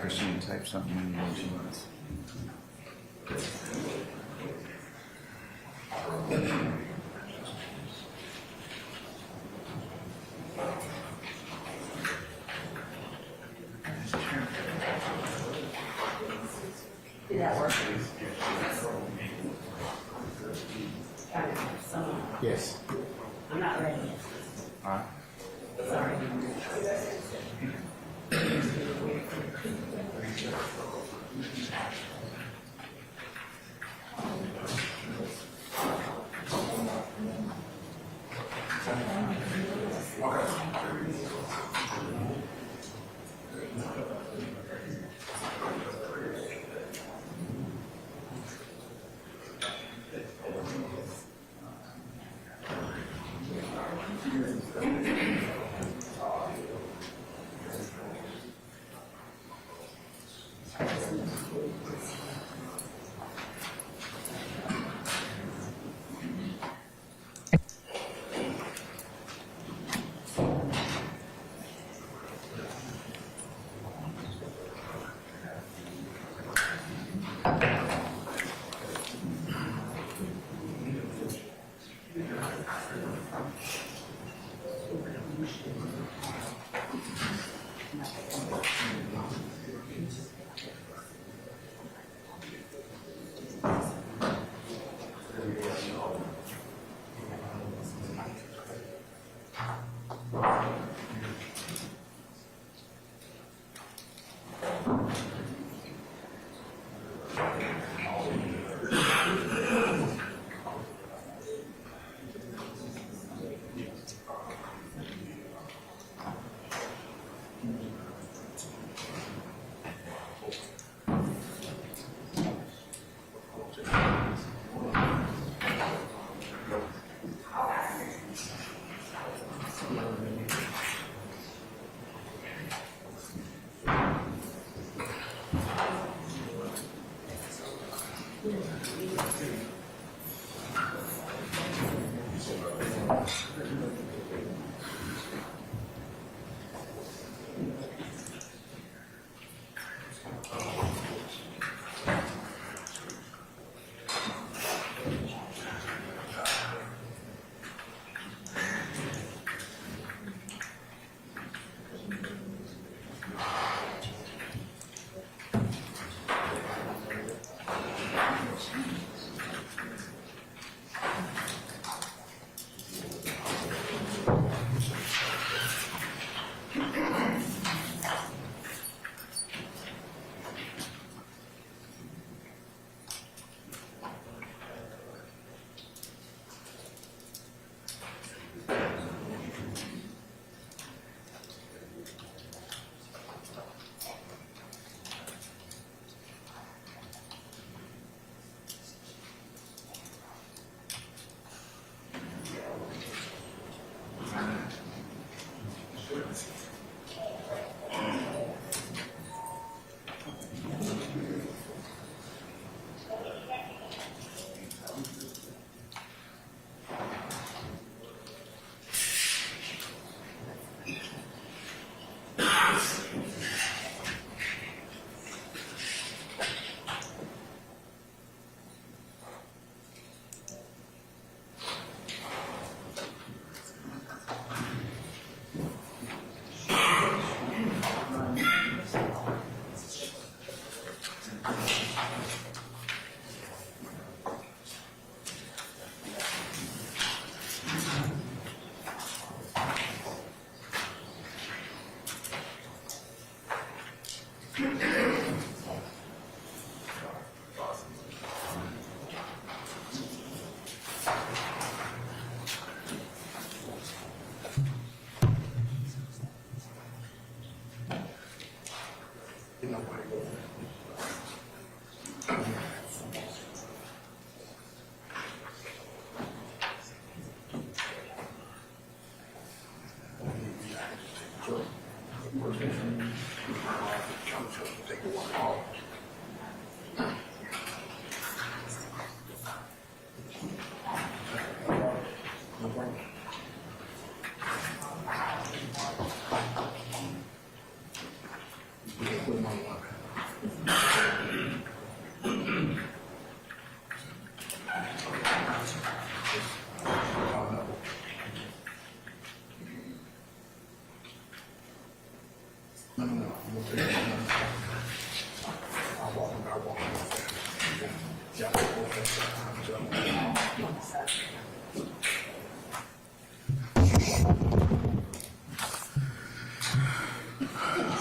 Christine type something in when she wants. Did that work? Yes. I'm not ready yet. All right. Sorry.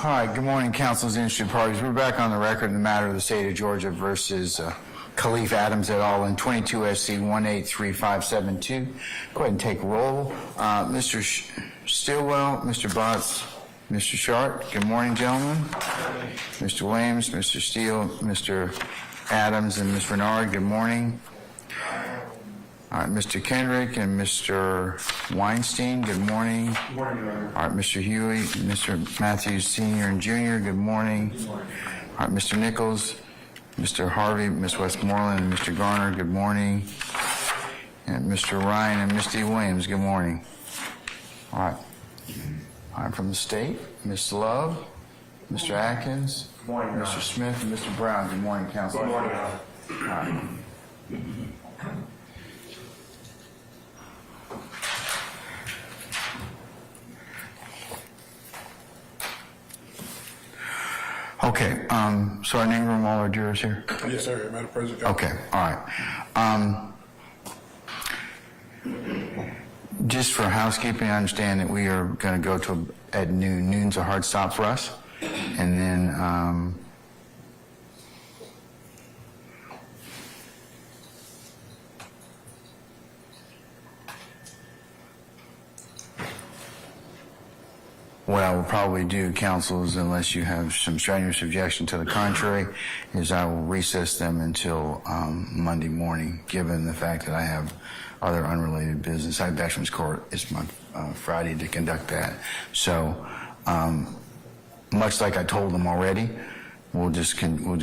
All right, good morning, council's interested parties. We're back on the record in the matter of the state of Georgia versus Khalif Adams et al. In 22 SC 183572. Go ahead and take roll. Mr. Stillwell, Mr. Botts, Mr. Sharp. Good morning, gentlemen. Mr. Williams, Mr. Steele, Mr. Adams, and Ms. Renard. Good morning. All right, Mr. Kendrick and Mr. Weinstein, good morning. Good morning, Your Honor. All right, Mr. Huey, Mr. Matthews Sr. and Jr., good morning. Good morning. All right, Mr. Nichols, Mr. Harvey, Ms. Westmoreland, and Mr. Garner, good morning. And Mr. Ryan and Misty Williams, good morning. All right. All right, from the state, Ms. Love, Mr. Atkins, Good morning, Your Mr. Honor. Smith, and Mr. Brown, good morning, council. Good morning, Your Honor. All right. Okay, so our name room, all our jurors here? Yes, sir, Madam President. Okay, all right. Just for housekeeping, I understand that we are going to go to at noon. Noon's a hard stop for us. And then, what I will probably do, councils, unless you have some strenuous objection to the contrary, is I will recess them until Monday morning, given the fact that I have other unrelated business. I have Veterans Court. It's my Friday to conduct that. So, much like I told them already, we'll just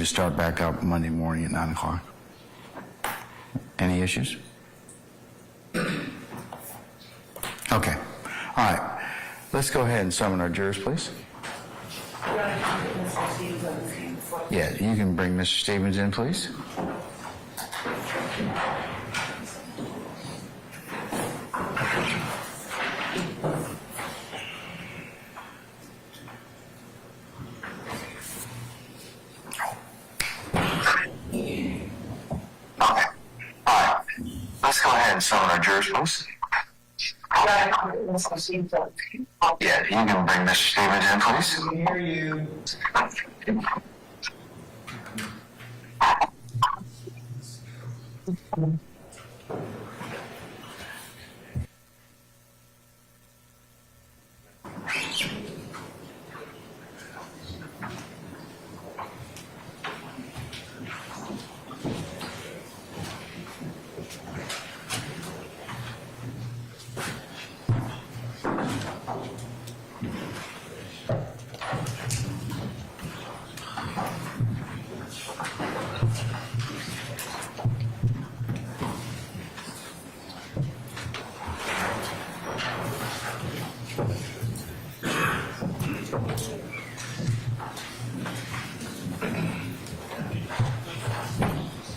start back up Monday morning at 9 o'clock. Any issues? Okay. All right. Let's go ahead and summon our jurors, please. Yeah, you can bring Mr. Stevens in, please. Okay. All right. Let's go ahead and summon our jurors, please. Yeah, you can bring Mr. Stevens in, please. We can hear you.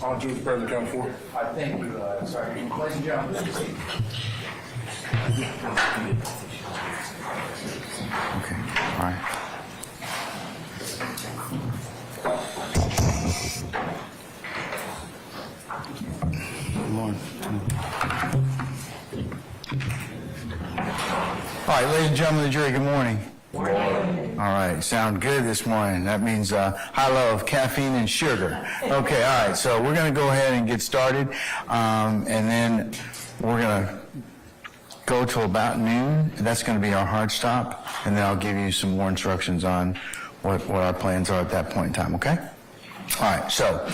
All jurors present, count four. I thank you. Sorry, ladies and gentlemen. Okay, all right. Good morning. All right, ladies and gentlemen of the jury, good morning. All right, sound good this morning. That means high level of caffeine and sugar. Okay, all right, so we're going to go ahead and get started, and then we're going to go till about noon. That's going to be our hard stop, and then I'll give you some more instructions on what our plans are at that point in time, okay? All right, so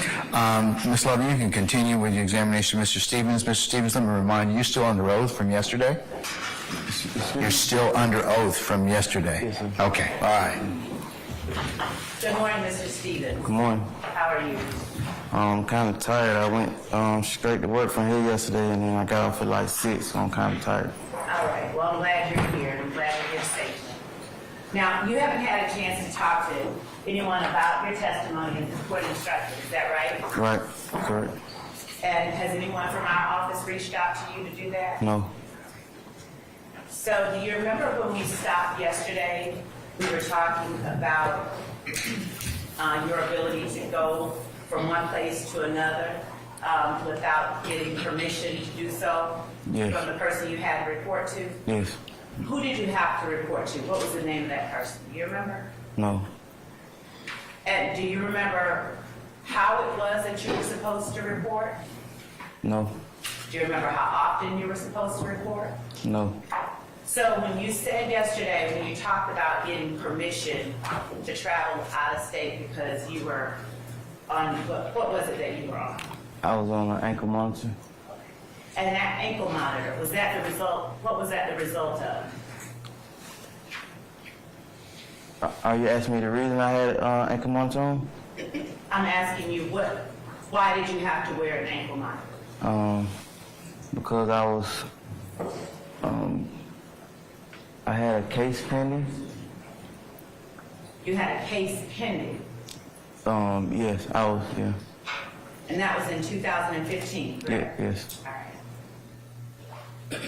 Ms. Love, you can continue with the examination of Mr. Stevens. Mr. Stevens, let me remind you, you're still under oath from yesterday? You're still under oath from yesterday? Yes, sir. Okay, all right. Good morning, Mr. Stevens. Good morning. How are you? I'm kind of tired. I went straight to work from here yesterday, and then I got off at like 6, so I'm kind of tired. All right. Well, I'm glad you're here, and I'm glad you're here safely. Now, you haven't had a chance to talk to anyone about your testimony and the court instructions, is that right? Right, correct. And has anyone from our office reached out to you to do that? No. So do you remember when we stopped yesterday, we were talking about your ability to go from one place to another without getting permission to do so? Yes. From the person you had to report to? Yes. Who did you have to report to? What was the name of that person? Do you remember? No. And do you remember how it was that you were supposed to report? No. Do you remember how often you were supposed to report? No. So when you said yesterday, when you talked about getting permission to travel out of state because you were on, what was it that you were on? I was on an ankle monitor. And that ankle monitor, was that the result, what was that the result of? Are you asking me the reason I had ankle monitor on? I'm asking you why did you have to wear an ankle monitor? Because I was, I had a case pending. You had a case pending, Yes, I was, yeah. and that was in 2015, Yeah, correct? yes. All right.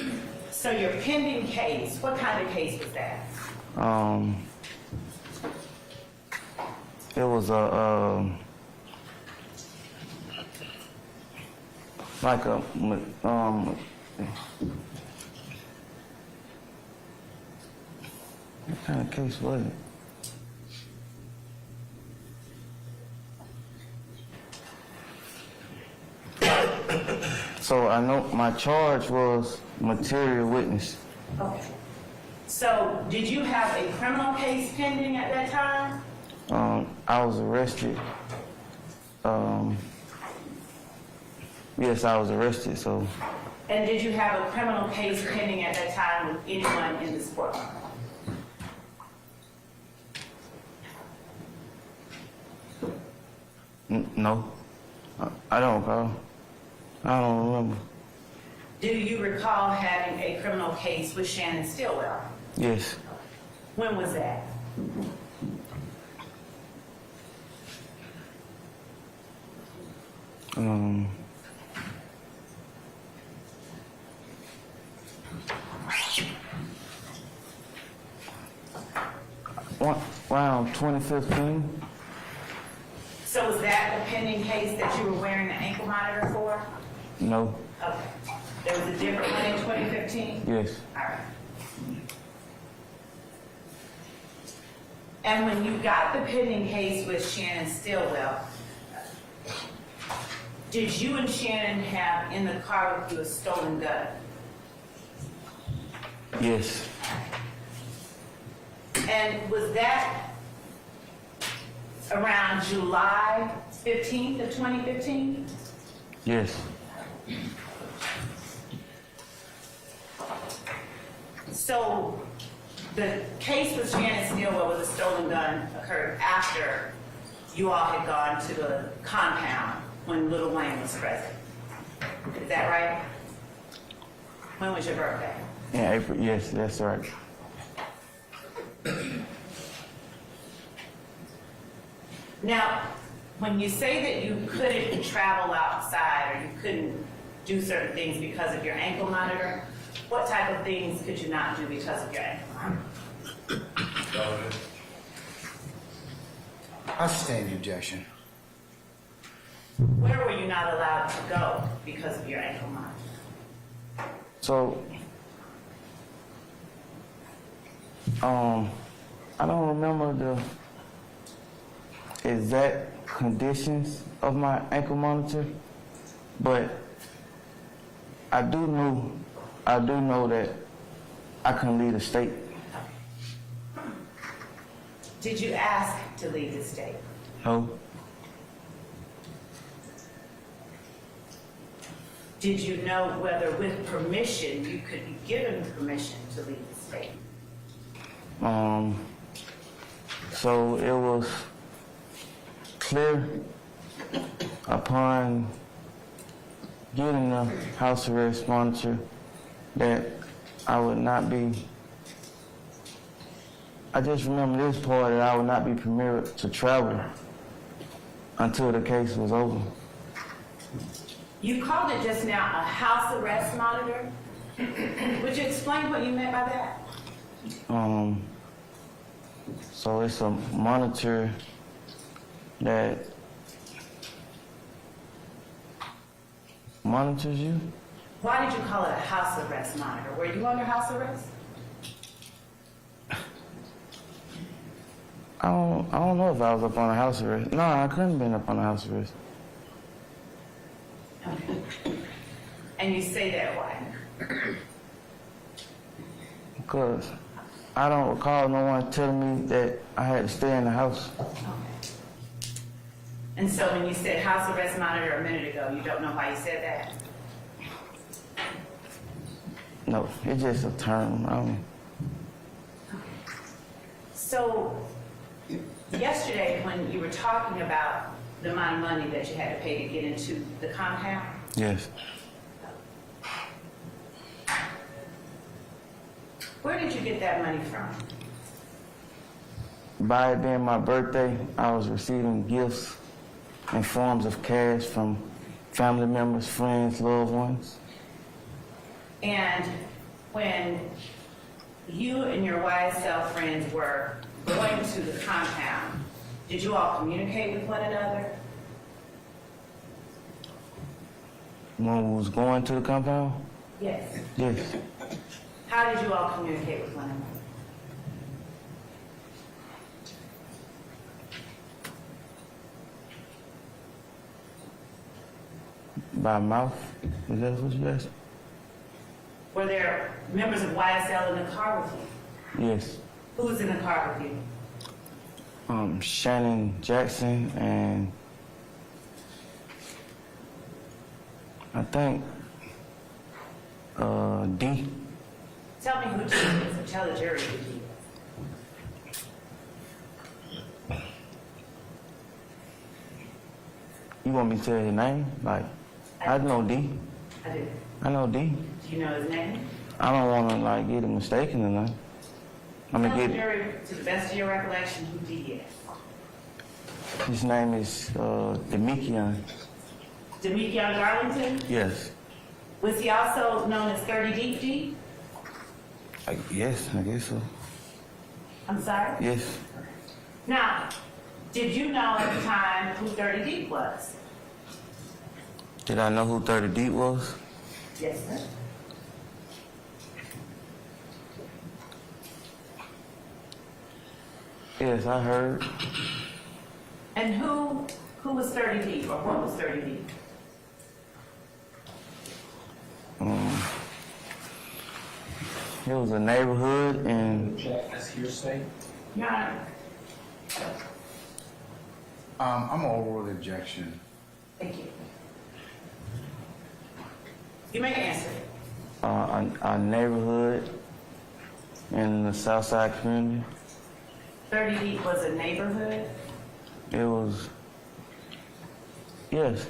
So your pending case, what kind of case was that? It was a, like a, what kind of case was it? So I know my charge was material witness. Okay. So did you have a criminal case pending at that time? I was arrested. Yes, I was arrested, so And did you have a criminal case pending at that time with anyone in this courtroom? no. I don't recall. I don't remember. Do you recall having a criminal case with Shannon Stillwell? Yes. When was that? Around 2015. So was that the pending case that you were wearing the ankle monitor for? No. Okay. There was a different one in 2015? Yes. All right. And when you got the pending case with Shannon Stillwell, did you and Shannon have in the car with you a stolen gun? Yes. And was that around July 15th of 2015? Yes. So the case with Shannon Stillwell with a stolen gun occurred after you all had gone to the compound when Little Wayne was present. Is that right? When was your birthday? In April. Yes, that's right. Now, when you say that you couldn't travel outside or you couldn't do certain things because of your ankle monitor, what type of things could you not do because of your ankle monitor? I sustain the objection. Where were you not allowed to go because of your ankle monitor? So, I don't remember the exact conditions of my ankle monitor, but I do know that I couldn't leave the state. Did you ask to leave the state? No. Did you know whether with permission you could be given permission to leave the state? So it was clear upon getting the house arrest monitor that I would not be, I just remember this part, that I would not be permitted to travel until the case was over. You called it just now a house arrest monitor. Would you explain what you meant by that? So it's a monitor that monitors you. Why did you call it a house arrest monitor? Were you under house arrest? I don't know if I was up on a house arrest. No, I couldn't have been up on a house arrest. Okay. And you say that why? Because I don't recall no one telling me that I had to stay in the house. Okay. And so when you said house arrest monitor a minute ago, you don't know why you said that? No, it's just a term. So yesterday when you were talking about the amount of money that you had to pay to get into the compound, Yes. where did you get that money from? By it being my birthday, I was receiving gifts in forms of cash from family members, friends, loved ones. And when you and your YSL friends were going to the compound, did you all communicate with one another? When we was going to the compound? Yes. Yes. How did you all communicate with one another? By mouth? Is that what you asked? Were there members of YSL in the car with you? Yes. Who was in the car with you? Shannon Jackson and I think D. Tell me who did it, or tell the jury who did it. You want me to tell his name? Like, I know D. I did. I know D. Do you know his name? I don't want to like get it mistaken or nothing. I'm Tell gonna the get jury, to the best of your recollection, who did it. his name is Demikian. Demetrion Garlington? Yes. Was he also known as 30 Deep D? Yes, I guess so. I'm sorry? Yes. Now, did you know at the time who 30 Deep was? Did I know who 30 Deep was? Yes, sir. Yes, I heard. And who was 30 Deep, or what was 30 Deep? It was a neighborhood and Check as hearsay. Your Honor, I'm gonna overrule the objection. thank you. You may answer. a neighborhood in the Southside community. 30 Deep was a neighborhood? It was, yes,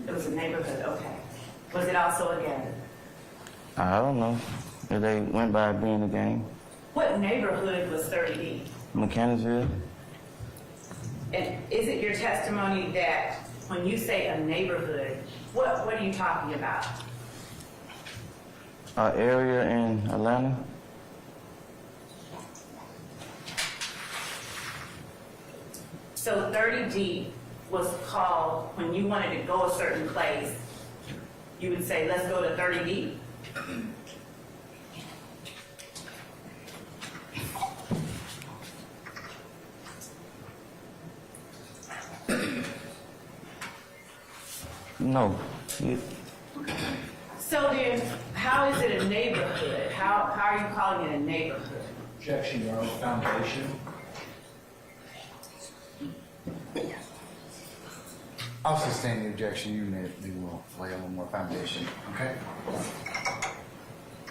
It was a neighborhood, okay. Was it also a gang? I don't know if they went by it being a gang. What neighborhood was 30 Deep? Mechanicsville. And is it your testimony that when you say a neighborhood, what are you talking about? An area in Atlanta. So 30 Deep was called, when you wanted to go a certain place, you would say, let's go to 30 Deep? No. So then, how is it a neighborhood? How are you calling it a neighborhood? Objection, Your Honor, foundation. I'll sustain the objection. You maybe will lay a little more foundation, okay?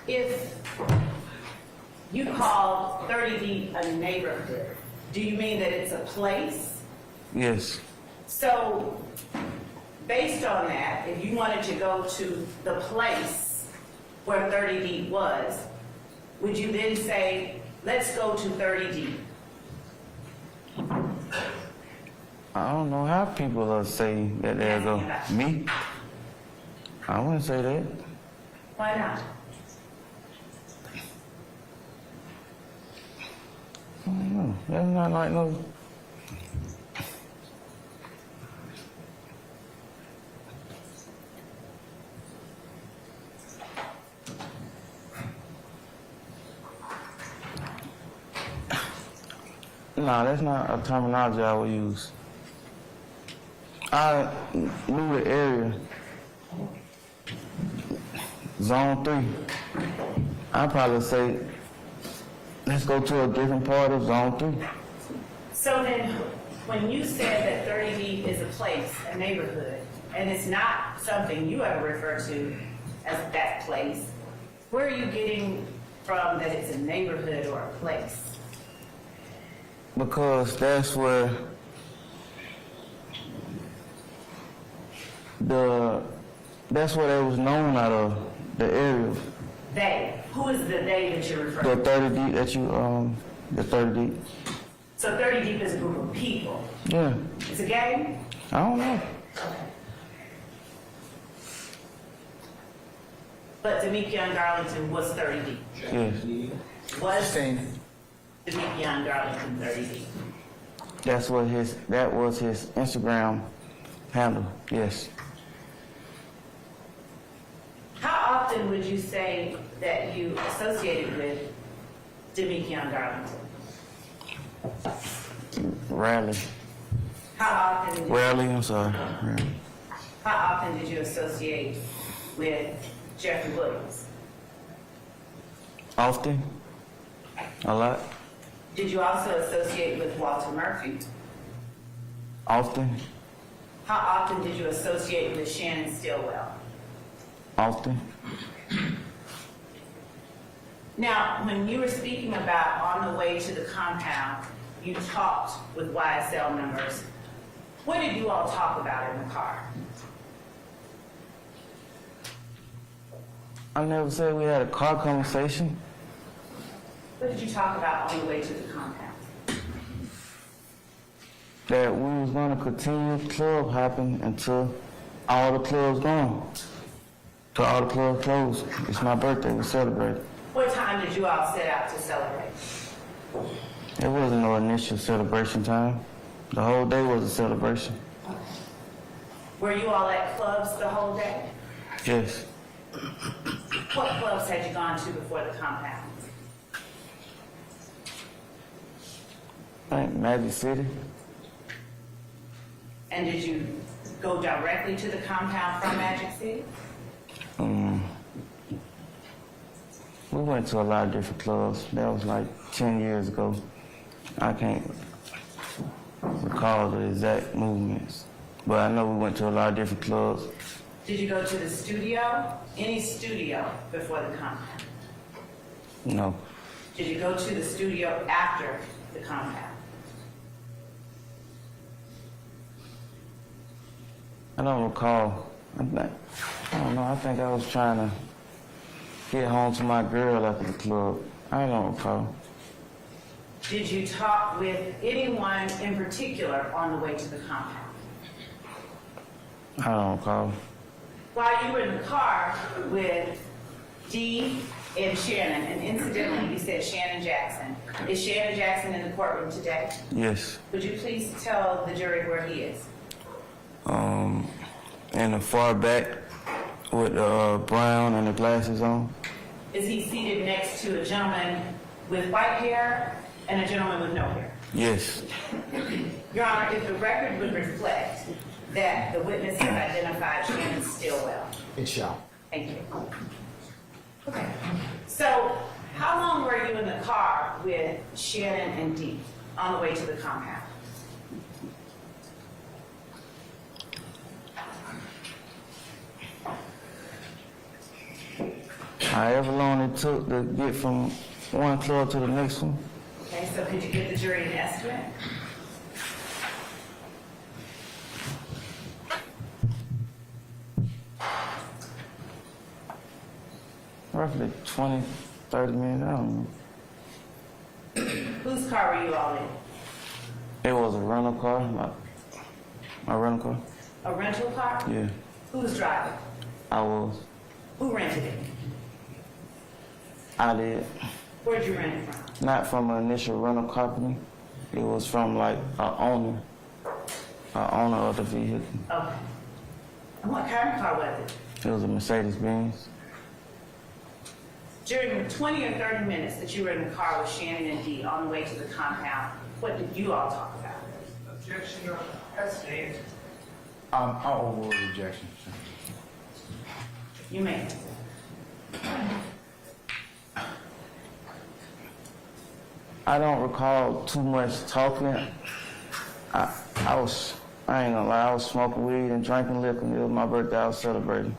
If you call 30 Deep a neighborhood, do you mean that it's a place? Yes. So, based on that, if you wanted to go to the place where 30 Deep was, would you then say, let's go to 30 Deep? I don't know how people will say that they'll go. Me? I wouldn't say that. Why not? I don't know. That's not like no. No, that's not a terminology I would use. I knew the area. Zone 3. I'd probably say, let's go to a different part of Zone 3. So then, when you said that 30 Deep is a place, a neighborhood, and it's not something you ever refer to as that place, where are you getting from that it's a neighborhood or a place? Because that's where they was known out of, the area. They. Who is the they that you're referring The to? 30 deep that you, the 30 deep. So 30 Deep is a group of people. Yeah, It's a gang? I don't know. But Demekion Darlington was 30 Deep. Yes, Was Sustained. Demekion Darlington 30 Deep? that was his Instagram handle, yes. How often would you say that you associated with Demekion Darlington? Rarely, I'm sorry. Rarely. How often did you associate with Jeffrey Williams? Often, a lot, Did you also associate with Walter Murphy? often, How often did you associate with Shannon Stillwell? often. Now, when you were speaking about on the way to the compound, you talked with YSL members. What did you all talk about in the car? I never said we had a car conversation. What did you talk about on the way to the compound? That we was gonna continue club hopping until all the clubs gone. Till all the clubs closed. It's my birthday, we celebrate. What time did you all set out to celebrate? There wasn't no initial celebration time. The whole day was a celebration. Were you all at clubs the whole day? Yes. What clubs had you gone to before the compound? I think Magic City. And did you go directly to the compound from Magic City? We went to a lot of different clubs. That was like 10 years ago. I can't recall the exact movements, but I know we went to a lot of different clubs. Did you go to the studio? Any studio before the compound? No, Did you go to the studio after the compound? I don't recall. I don't know. I think I was trying to get home to my girl after the club. I don't recall. Did you talk with anyone in particular on the way to the compound? I don't recall. While you were in the car with Dee and Shannon, and incidentally, you said Shannon Jackson. Is Shannon Jackson in the courtroom today? Yes. Would you please tell the jury where he is? In the far back with brown and the glasses on. Is he seated next to a gentleman with white hair and a gentleman with no hair? Yes. Your Honor, if the record would reflect that the witness has identified Shannon Stillwell. It shall. Thank you. Okay. So, how long were you in the car with Shannon and Dee on the way to the compound? However long it took to get from one club to the next one. Okay, so could you give the jury an estimate? Roughly 20, 30 minutes, I don't know. Whose car were you all in? It was a rental car, my rental car. A rental car? Yeah, Who was driving? I was. Who rented it? I did. Where'd you rent it from? Not from an initial rental company. It was from like an owner of the vehicle. Okay. And what kind of car was it? It was a Mercedes-Benz. During the 20 or 30 minutes that you were in the car with Shannon and Dee on the way to the compound, What did you all talk about? Objection, Your Honor. That's it. I'll overrule the objection, sir. You may. I don't recall too much talking. I ain't gonna lie, I was smoking weed and drinking liquor, and it was my birthday, I was celebrating.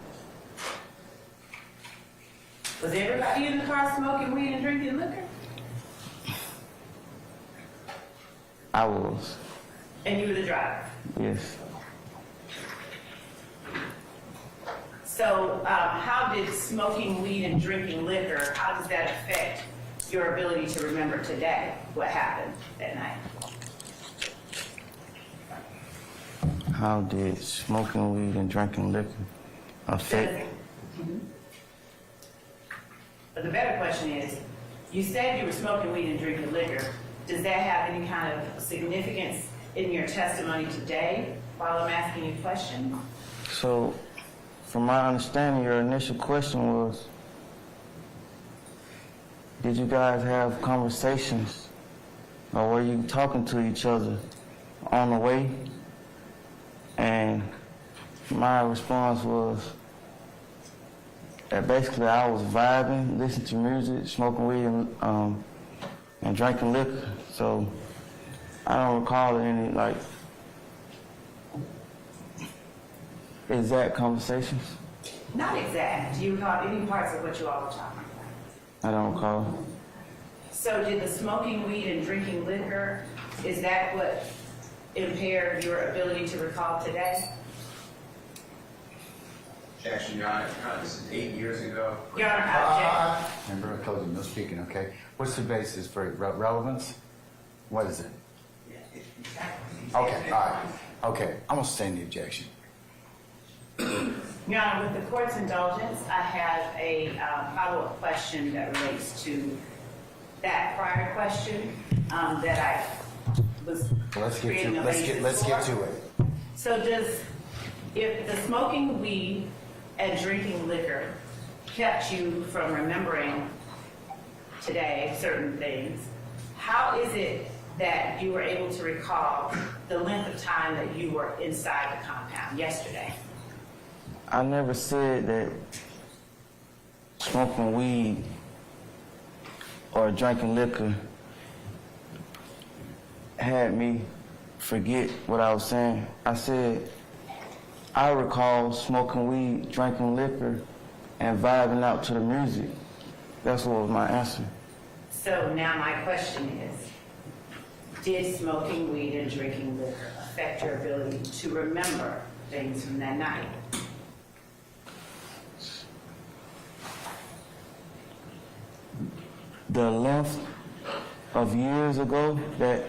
Was everybody in the car smoking weed and drinking liquor? I was, And you were the driver? yes. So how did smoking weed and drinking liquor, how does that affect your ability to remember today what happened that night? How did smoking weed and drinking liquor affect? But the better question is, you said you were smoking weed and drinking liquor. Does that have any kind of significance in your testimony today while I'm asking you a question? So, from my understanding, your initial question was, did you guys have conversations or were you talking to each other on the way? And my response was that basically I was vibing, listening to music, smoking weed, and drinking liquor. So I don't recall any exact conversations. Not exact. Do you recall any parts of what you all were talking about? I don't recall. So did the smoking weed and drinking liquor, is that what impaired your ability to recall today? Objection, Your Honor. This is 8 years ago. Your Honor, I object. Remember, I told you, no speaking, okay? What's the basis for relevance? What is it? Okay, all right. Okay, I'm gonna sustain the objection. Your Honor, with the court's indulgence, I have a follow-up question that relates to that prior question that I was creating a basis for. Let's get to it. So if the smoking weed and drinking liquor kept you from remembering today certain things, how is it that you were able to recall the length of time that you were inside the compound yesterday? I never said that smoking weed or drinking liquor had me forget what I was saying. I said I recall smoking weed, drinking liquor, and vibing out to the music. That's what was my answer. So now my question is, did smoking weed and drinking liquor affect your ability to remember things from that night? The length of years ago that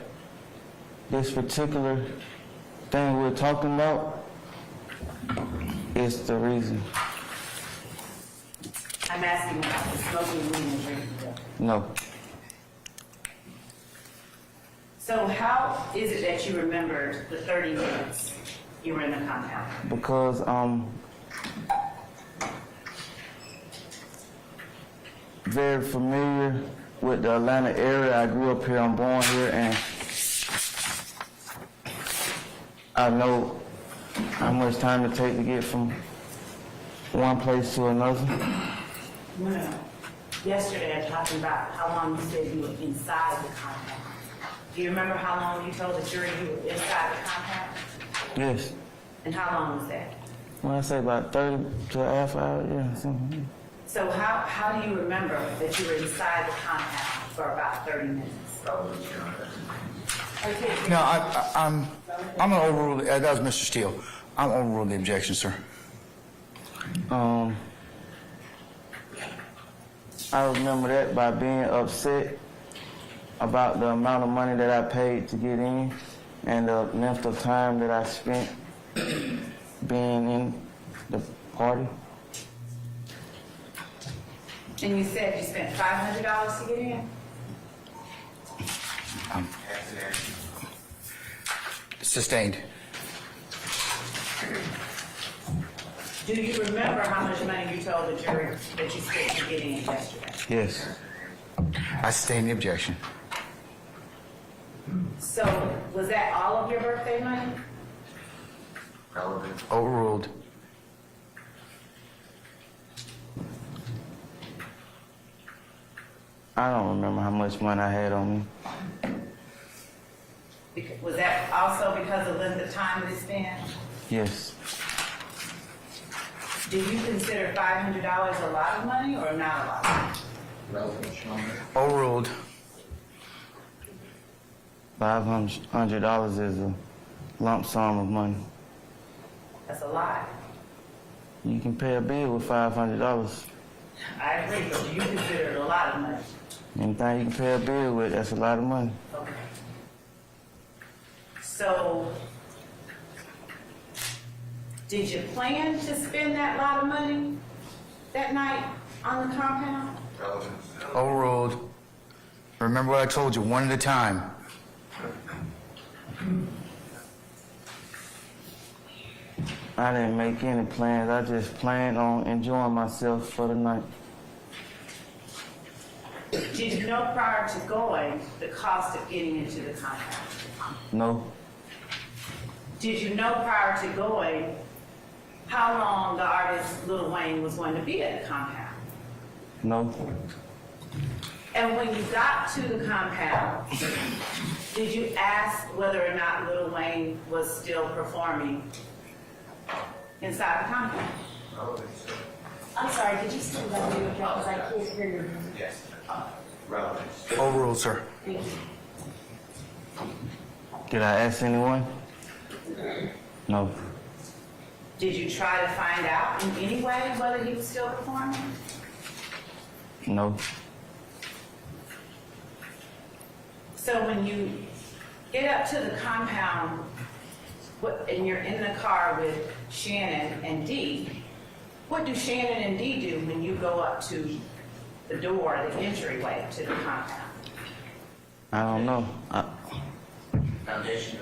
this particular thing we're talking about is the reason. I'm asking about the smoking weed and drinking liquor. No. So how is it that you remembered the 30 minutes you were in the compound? Because very familiar with the Atlanta area. I grew up here, I'm born here, and I know how much time it takes to get from one place to another. No. Yesterday I talked about how long you said you were inside the compound. Do you remember how long you told the jury you were inside the compound? Yes. And how long was that? When I say about 30 to a half hour, yeah. Something. So how do you remember that you were inside the compound for about 30 minutes? No, I'm gonna overrule, that was Mr. Steele. I'm overruling the objection, sir. I remember that by being upset about the amount of money that I paid to get in and the length of time that I spent being in the party. And you said you spent $500 to get in? Sustained. Do you remember how much money you told the jury that you spent to get in yesterday? Yes. I sustain the objection. So was that all of your birthday money? Relevant. Overruled. I don't remember how much money I had on me. Was that also because of the length of time that it's been? Yes, Do you consider $500 a lot of money or not a lot of money? Relevant, Sean. Overruled. $500 is a lump sum of money. That's a lot. You can pay a bill with $500. I agree, but do you consider it a lot of money? Anything you can pay a bill with, that's a lot of money. Okay. So, did you plan to spend that lot of money that night on the compound? Relevant. Overruled. Remember what I told you, one at a time. I didn't make any plans. I just planned on enjoying myself for the night. Did you know prior to going the cost of getting into the compound? No, Did you know prior to going how long the artist Lil Wayne was going to be at the compound? no, And when you got to the compound, did you ask whether or not Lil Wayne was still performing inside the compound? Relevant, sir. I'm sorry, did you say that again? Because I can't hear you. Yes. Relevant. Overruled, sir. Thank you. did I ask anyone? No, Did you try to find out in any way whether he was still performing? no, So when you get up to the compound and you're in the car with Shannon and Dee, what do Shannon and Dee do when you go up to the door, the entryway to the compound? I don't know. Foundation,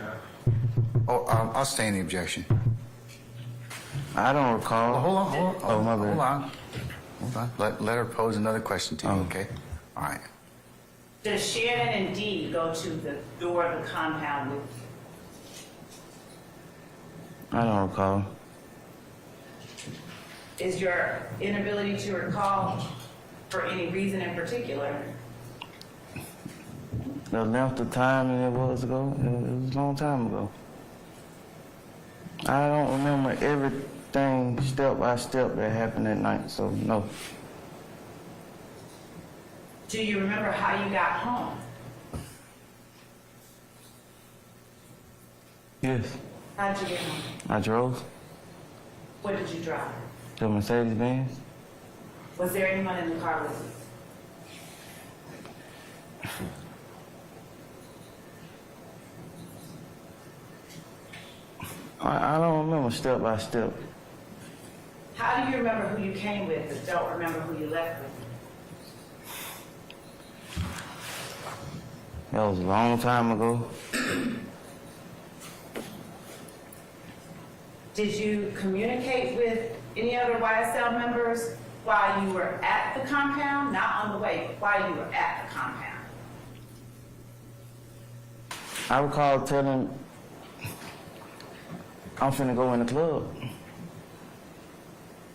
Oh, I'll stay in the objection. I don't recall. Well, hold on. Oh, my bad. Hold on. Let her pose another question to you, okay? All right. Does Shannon and Dee go to the door of the compound with you? I don't recall. Is your inability to recall for any reason in particular? The length of time it was ago, it was a long time ago. I don't remember everything step by step that happened that night, so no. Do you remember how you got home? Yes, How did you get home? I drove What did you drive? the Mercedes-Benz. Was there anyone in the car with you? I don't remember step by step. How do you remember who you came with but don't remember who you left with? That was a long time ago. Did you communicate with any other YSL members while you were at the compound? Not on the way, but while you were at the compound? I recall telling, I'm finna go in the club.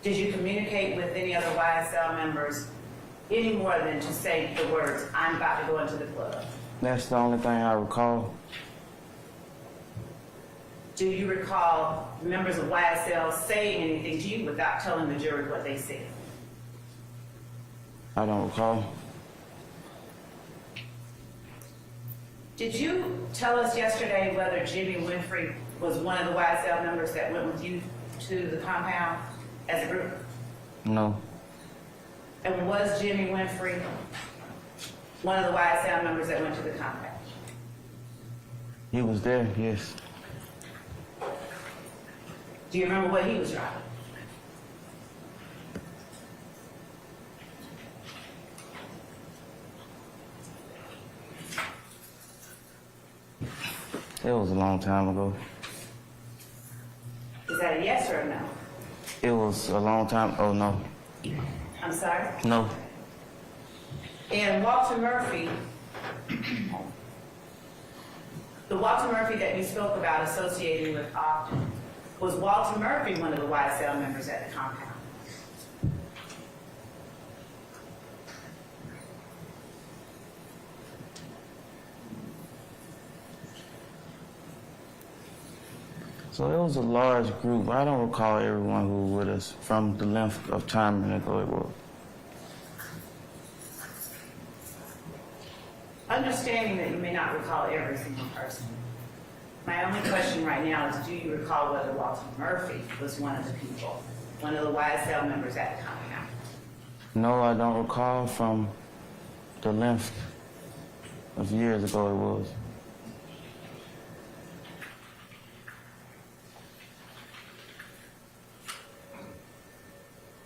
Did you communicate with any other YSL members any more than to say the words, I'm about to go into the club? That's the only thing I recall. Do you recall members of YSL saying anything to you without telling the jury what they said? I don't recall. Did you tell us yesterday whether Jimmy Winfrey was one of the YSL members that went with you to the compound as a group? No, And was Jimmy Winfrey one of the YSL members that went to the compound? he was there, yes. Do you remember what he was driving? It was a long time ago. Is that a yes or a no? It was a long time, oh no, I'm sorry? no. And Walter Murphy The Walter Murphy that you spoke about associating with often, was Walter Murphy one of the YSL members at the compound? So it was a large group. I don't recall everyone who was with us from the length of time ago it was. Understanding that you may not recall every single person, my only question right now is, do you recall whether Walter Murphy was one of the people, one of the YSL members at the compound? No, I don't recall from the length of years ago it was.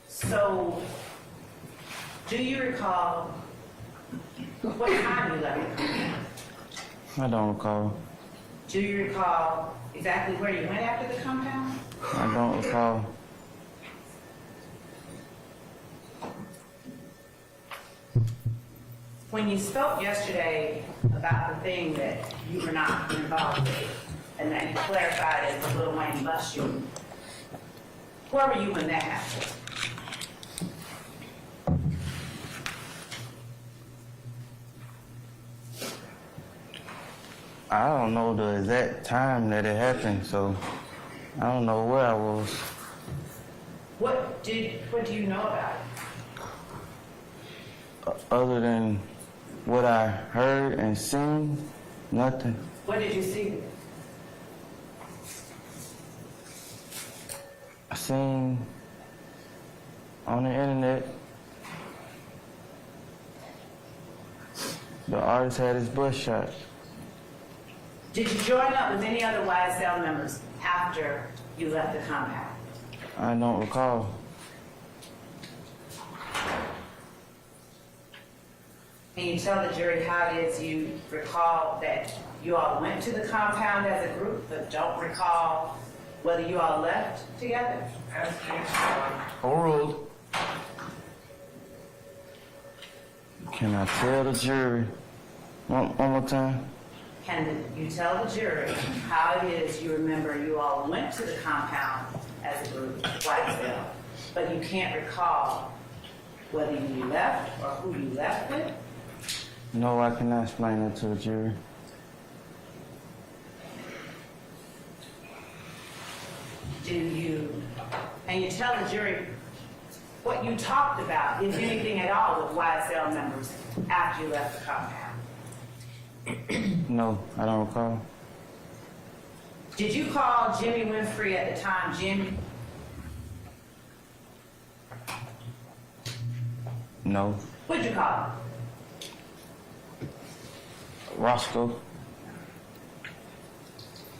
So, do you recall what time you left the compound? I don't recall. Do you recall exactly where you went after the compound? I don't recall. When you spoke yesterday about the thing that you were not involved with, and that you clarified as the Lil Wayne bus shooting, where were you when that happened? I don't know the exact time that it happened, so I don't know where I was. What do you know about it? Other than what I heard and seen, nothing. What did you see? I seen on the internet the artist had his bus shot. Did you join up with any other YSL members after you left the compound? I don't recall. Can you tell the jury how it is you recall that you all went to the compound as a group, but don't recall whether you all left together? As answered. Overruled. Can I tell the jury one more time? Can you tell the jury how it is you remember you all went to the compound as a group, YSL, but you can't recall whether you left or who you left with? No, I cannot explain that to the jury. Can you tell the jury what you talked about, if anything at all, with YSL members after you left the compound? No, I don't recall. Did you call Jimmy Winfrey at the time Jimmy? No. What'd you call him? Roscoe?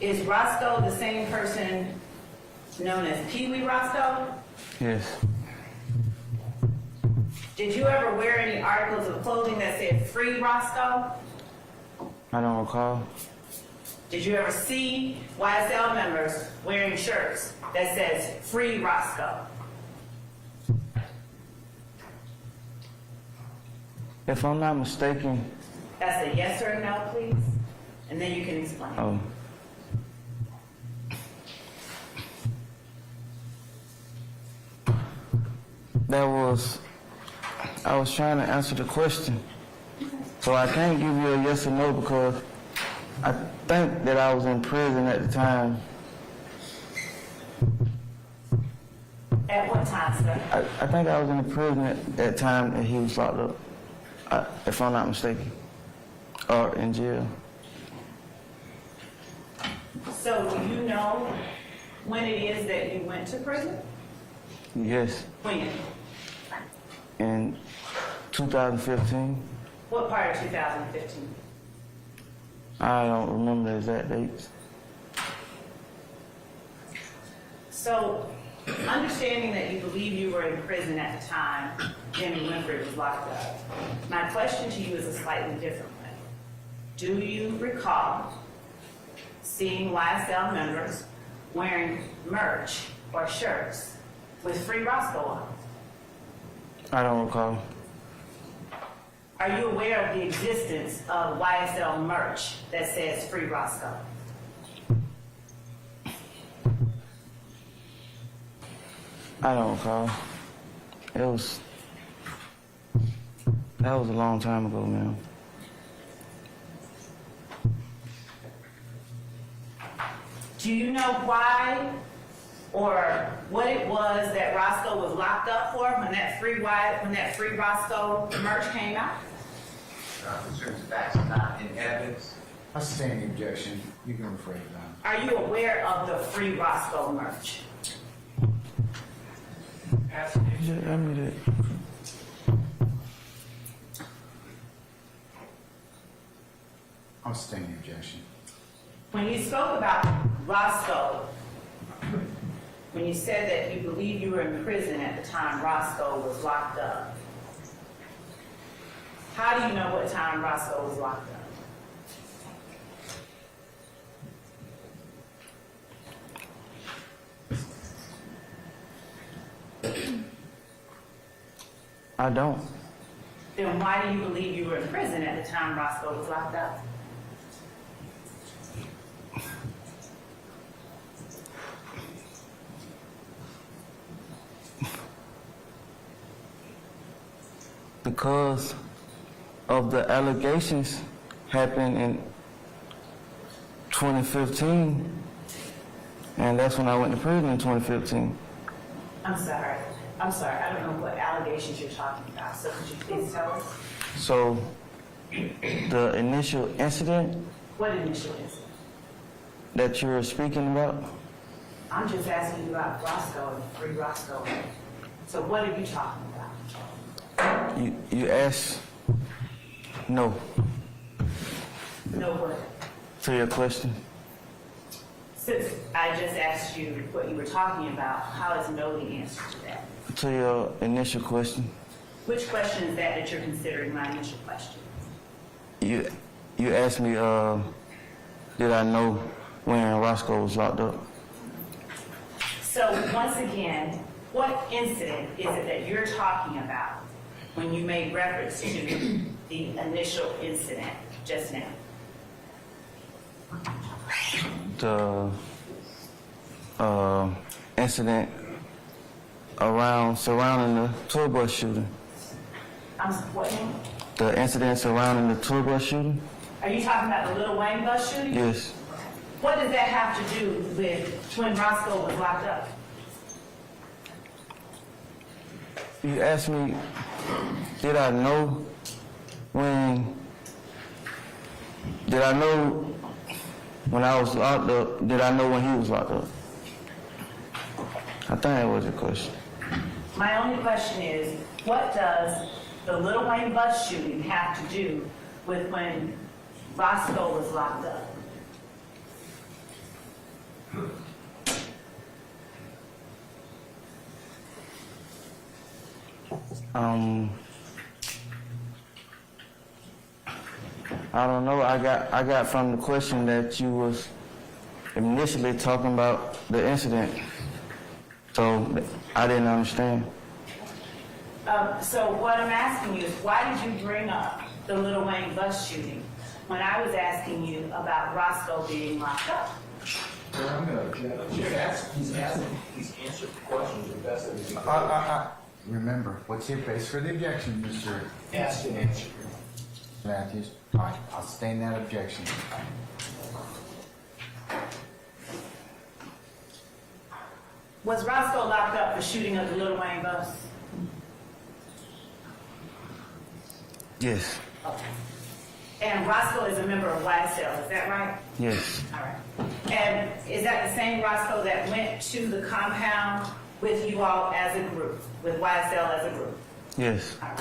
Is Roscoe the same person known as Pee Wee Roscoe? Yes. Did you ever wear any articles of clothing that said Free Roscoe? I don't recall. Did you ever see YSL members wearing shirts that says Free Roscoe? If I'm not mistaken, That's a yes or a no, please, and then you can explain. I was trying to answer the question. So I can't give you a yes or no because I think that I was in prison at the time. At what time, sir? I think I was in prison at that time that he was locked up, if I'm not mistaken, or in jail. So do you know when it is that you went to prison? Yes, When? in 2015. What part of 2015? I don't remember the exact dates. So, understanding that you believe you were in prison at the time Jimmy Winfrey was locked up, my question to you is a slightly different one. Do you recall seeing YSL members wearing merch or shirts with Free Roscoe on? I don't recall. Are you aware of the existence of YSL merch that says Free Roscoe? I don't recall. That was a long time ago, man. Do you know why or what it was that Roscoe was locked up for when that Free Roscoe merch came out? Concerns facts not in evidence. I sustain the objection. You can refer it down. Are you aware of the Free Roscoe merch? Ask me. Yeah, I mean that. I'll sustain the objection. When you spoke about Roscoe, when you said that you believe you were in prison at the time Roscoe was locked up, how do you know what time Roscoe was locked up? I don't. Then why do you believe you were in prison at the time Roscoe was locked up? Because of the allegations happened in 2015, and that's when I went to prison in 2015. I'm sorry, I don't know what allegations you're talking about, so could you please tell us? So, the initial incident What initial incident? that you were speaking about, I'm just asking you about Roscoe and Free Roscoe. So what are you talking about? you asked no No what? to your question. Since I just asked you what you were talking about, how is no the answer to that? To your initial question, Which question is that you're considering my initial question? you asked me, did I know when Roscoe was locked up? So once again, what incident is it that you're talking about when you made reference to the initial incident just now? The incident surrounding the tour bus shooting. What name? The incident surrounding the tour bus shooting? Are you talking about the Lil Wayne bus shooting? Yes. What does that have to do with when Roscoe was locked up? You asked me, did I know when I was locked up? Did I know when he was locked up? I think that was your question. My only question is, what does the Lil Wayne bus shooting have to do with when Roscoe was locked up? I don't know. I got from the question that you was initially talking about the incident, so I didn't understand. So what I'm asking you is, why did you bring up the Lil Wayne bus shooting when I was asking you about Roscoe being locked up? I'm going to object. He's answered the questions the best that he can. Remember, what's your base for the objection, Mr. Ask and answer. Matthews? All right, I'll sustain that objection. Was Roscoe locked up for shooting of the Lil Wayne bus? Yes. Okay. And Roscoe is a member of YSL, is that right? Yes. All right. And is that the same Roscoe that went to the compound with you all as a group, with YSL as a group? Yes. All right.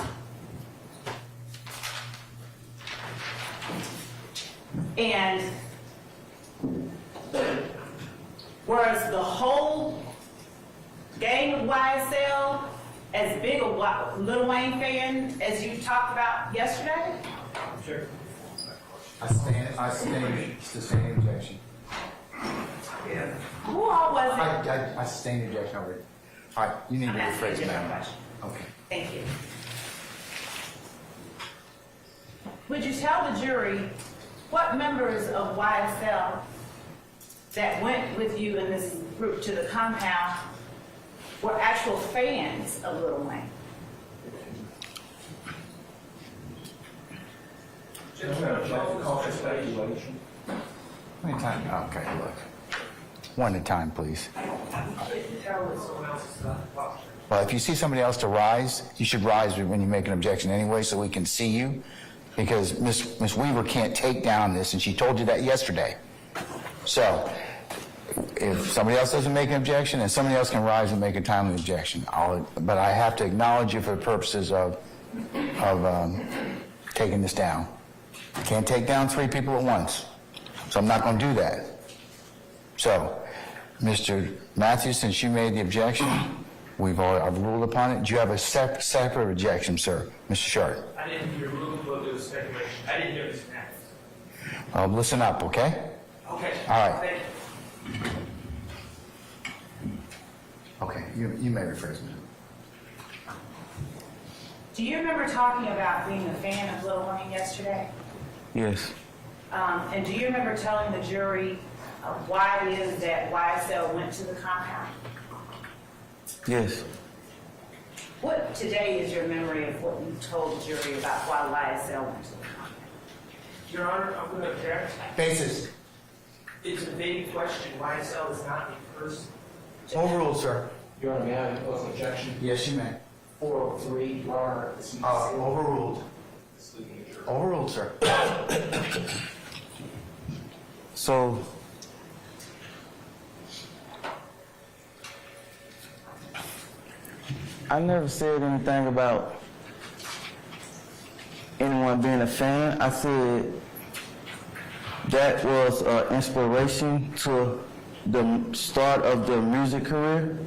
And was the whole gang of YSL as big a Lil Wayne fan as you talked about yesterday? Sure. I sustain the objection. Yeah. Who all was it? I sustain the objection already. All right, you need I'm to asking a rephrase different that. question. Okay. Thank you. Could you tell the jury what members of YSL that went with you in this group to the compound were actual fans of Lil Wayne? I'm going to call for speculation. How many times? Okay, look. One at a time, please. Well, if you see somebody else to rise, you should rise when you make an objection anyway, so we can see you. Because Miss Weaver can't take down this, and she told you that yesterday. So, if somebody else doesn't make an objection, and somebody else can rise and make a timely objection, but I have to acknowledge you for the purposes of taking this down. I can't take down 3 people at once, so I'm not going to do that. So, Mr. Matthews, since you made the objection, I've ruled upon it. Do you have a separate objection, sir, Mr. Sharp? I didn't hear rule, but there was speculation. I didn't hear this next. Listen up, okay? Okay. All right. Thank you. Okay, you may rephrase me. Do you remember talking about being a fan of Lil Wayne yesterday? Yes. And do you remember telling the jury why it is that YSL went to the compound? Yes. What today is your memory of what you told the jury about why YSL went to the compound? Your Honor, I'm going to object. Basis. It's a vague question. YSL is not a person. Overruled, sir. Your Honor, may I have a close objection? Yes, you may. 403, Your Honor, this is Overruled. misleading the jury. Overruled, sir. So, I never said anything about anyone being a fan. I said that was an inspiration to the start of the music career.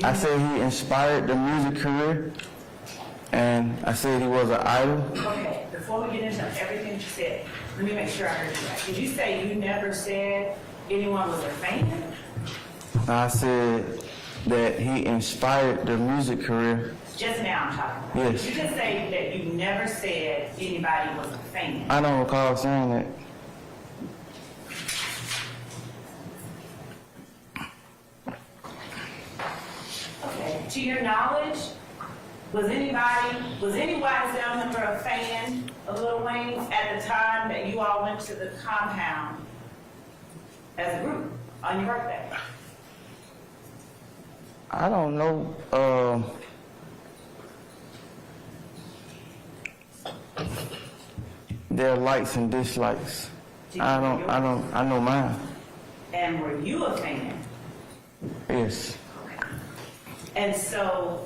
I said he inspired the music career, and I said he was an idol. Okay, before we get into everything you said, let me make sure I heard you right. Did you say you never said anyone was a fan? I said that he inspired the music career. Just now I'm talking about. Yes. You just say that you never said anybody was a fan. I don't recall saying that. Okay. To your knowledge, was any YSL member a fan of Lil Wayne at the time that you all went to the compound as a group on your birthday? I don't know. There are likes and dislikes. I know mine. And were you a fan? Yes. And so,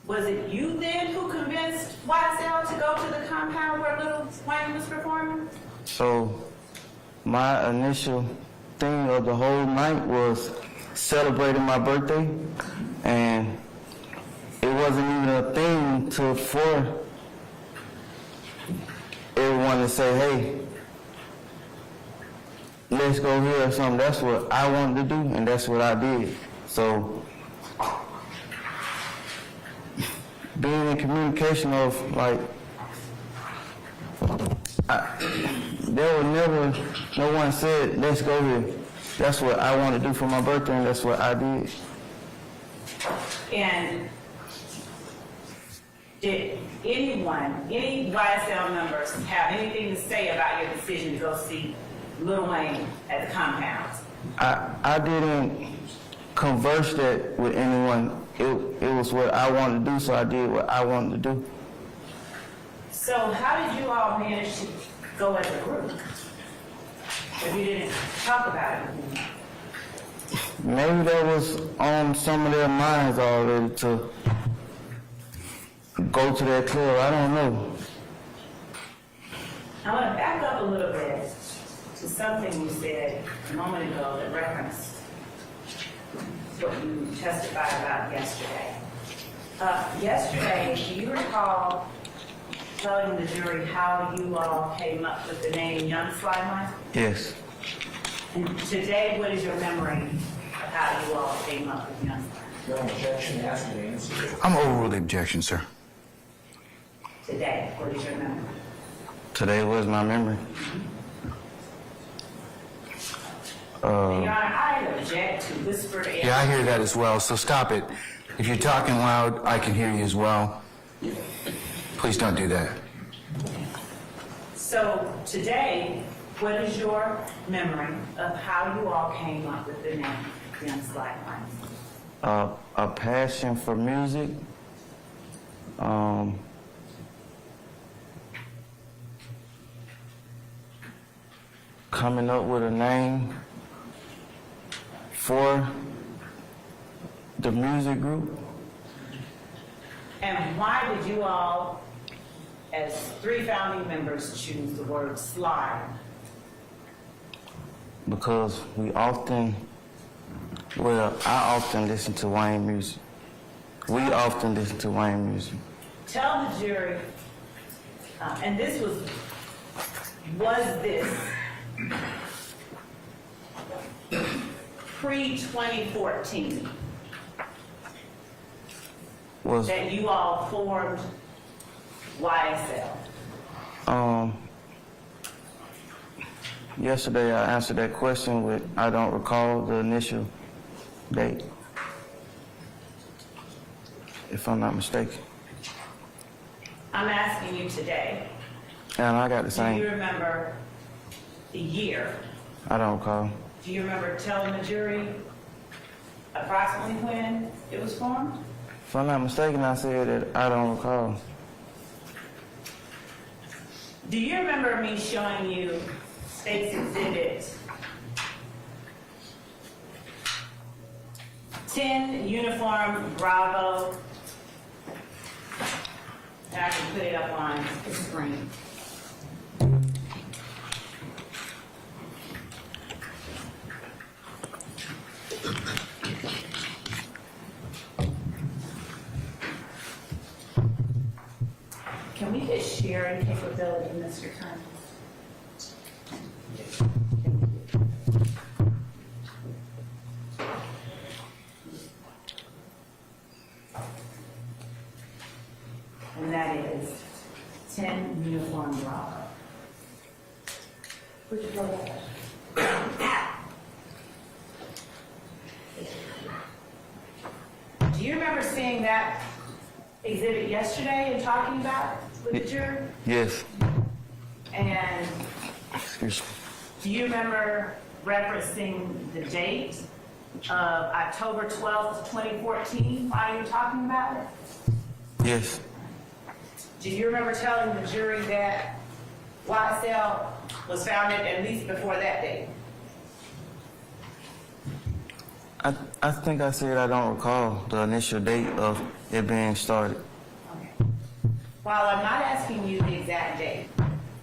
was it you then who convinced YSL to go to the compound where Lil Wayne was performing? So my initial thing of the whole night was celebrating my birthday, and it wasn't even a thing for everyone to say, hey, let's go here or something. That's what I wanted to do, and that's what I did. So being in communication of like, there was never, no one said, let's go here. That's what I want to do for my birthday, and that's what I did. And did anyone, any YSL members have anything to say about your decision to go see Lil Wayne at the compound? I didn't converse that with anyone. It was what I wanted to do, so I did what I wanted to do. So how did you all manage to go as a group if you didn't talk about it? Maybe that was on some of their minds already to go to that club. I don't know. I want to back up a little bit to something you said a moment ago that referenced what you testified about yesterday. Yesterday, do you recall telling the jury how you all came up with the name Young Slymite? Yes. And today, what is your memory of how you all came up with Young Slymite? Your objection has been answered. I'm overruled the objection, sir. Today, what is your memory? Today was my memory. Your Honor, I object to whispered. Yeah, I hear that as well, so stop it. If you're talking loud, I can hear you as well. Please don't do that. So today, what is your memory of how you all came up with the name Young Slaglines? A passion for music. Coming up with a name for the music group. And why did you all, as 3 founding members, choose the word slide? Because I often listen to Wayne music. We often listen to Wayne music. Tell the jury, and this was this pre-2014 Was that you all formed YSL? Yesterday I answered that question with I don't recall the initial date, if I'm not mistaken. I'm asking you today, And I got the do you same. remember the year? I don't recall. Do you remember telling the jury approximately when it was formed? If I'm not mistaken, I said that I don't recall. Do you remember me showing you State's Exhibit 10 Uniform Bravo? And I can put it up on the screen. Can we get sharing capability, Mr. Turner? And that is 10 Uniform Bravo. Which one? Do you remember seeing that exhibit yesterday and talking about it with the jury? Yes. And Excuse me. do you remember referencing the date of October 12th, 2014 while you were talking about it? Yes. Do you remember telling the jury that YSL was founded at least before that date? I think I said I don't recall the initial date of it being started. Okay. While I'm not asking you the exact date,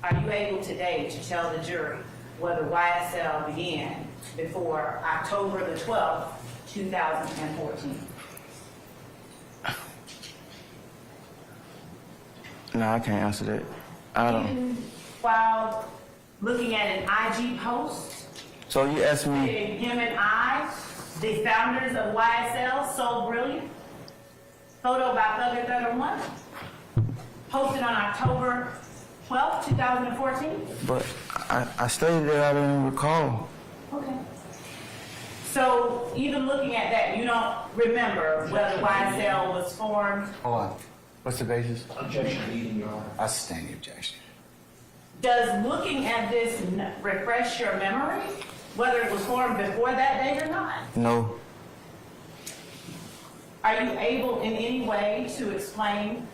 are you able today to tell the jury whether YSL began before October the 12th, 2014? No, I can't answer that. I don't. Even while looking at an IG post, So you asked me, him and I, the founders of YSL, So Brilliant, photo by Thugger Thugger 1, posted on October 12th, 2014? but I stated that I didn't recall. Okay. So even looking at that, you don't remember whether YSL was formed? Hold on. What's the basis? Objection leading, Your Honor. I sustain the objection. Does looking at this refresh your memory, whether it was formed before that date or not? No. Are you able in any way to explain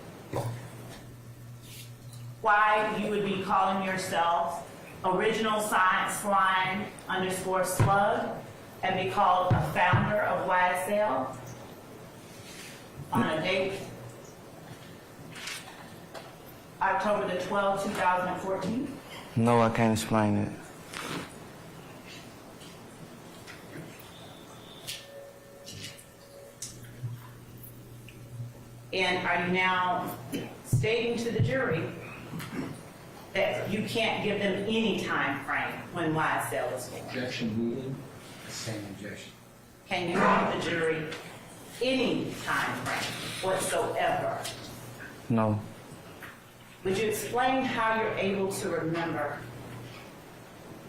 why you would be calling yourself Original Science Line _ Slug and be called a founder of YSL on a date October the 12th, 2014? No, I can't explain it. And are you now stating to the jury that you can't give them any time frame when YSL is formed? Objection leading. Sustain the objection. Can you give the jury any time frame whatsoever? No. Would you explain how you're able to remember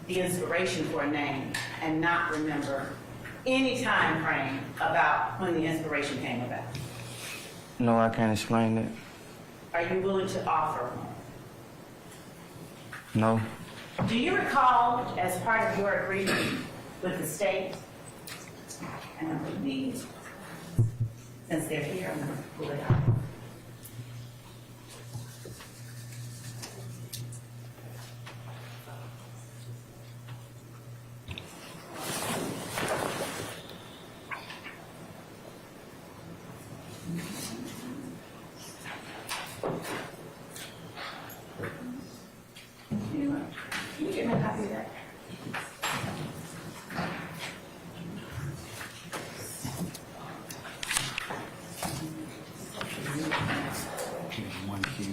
the inspiration for a name and not remember any time frame about when the inspiration came about? No, I can't explain that. Are you willing to offer one? No. Do you recall, as part of your agreement with the state, and I believe, since they're here, I'm going to pull it out. Can you get me a copy of that? One key.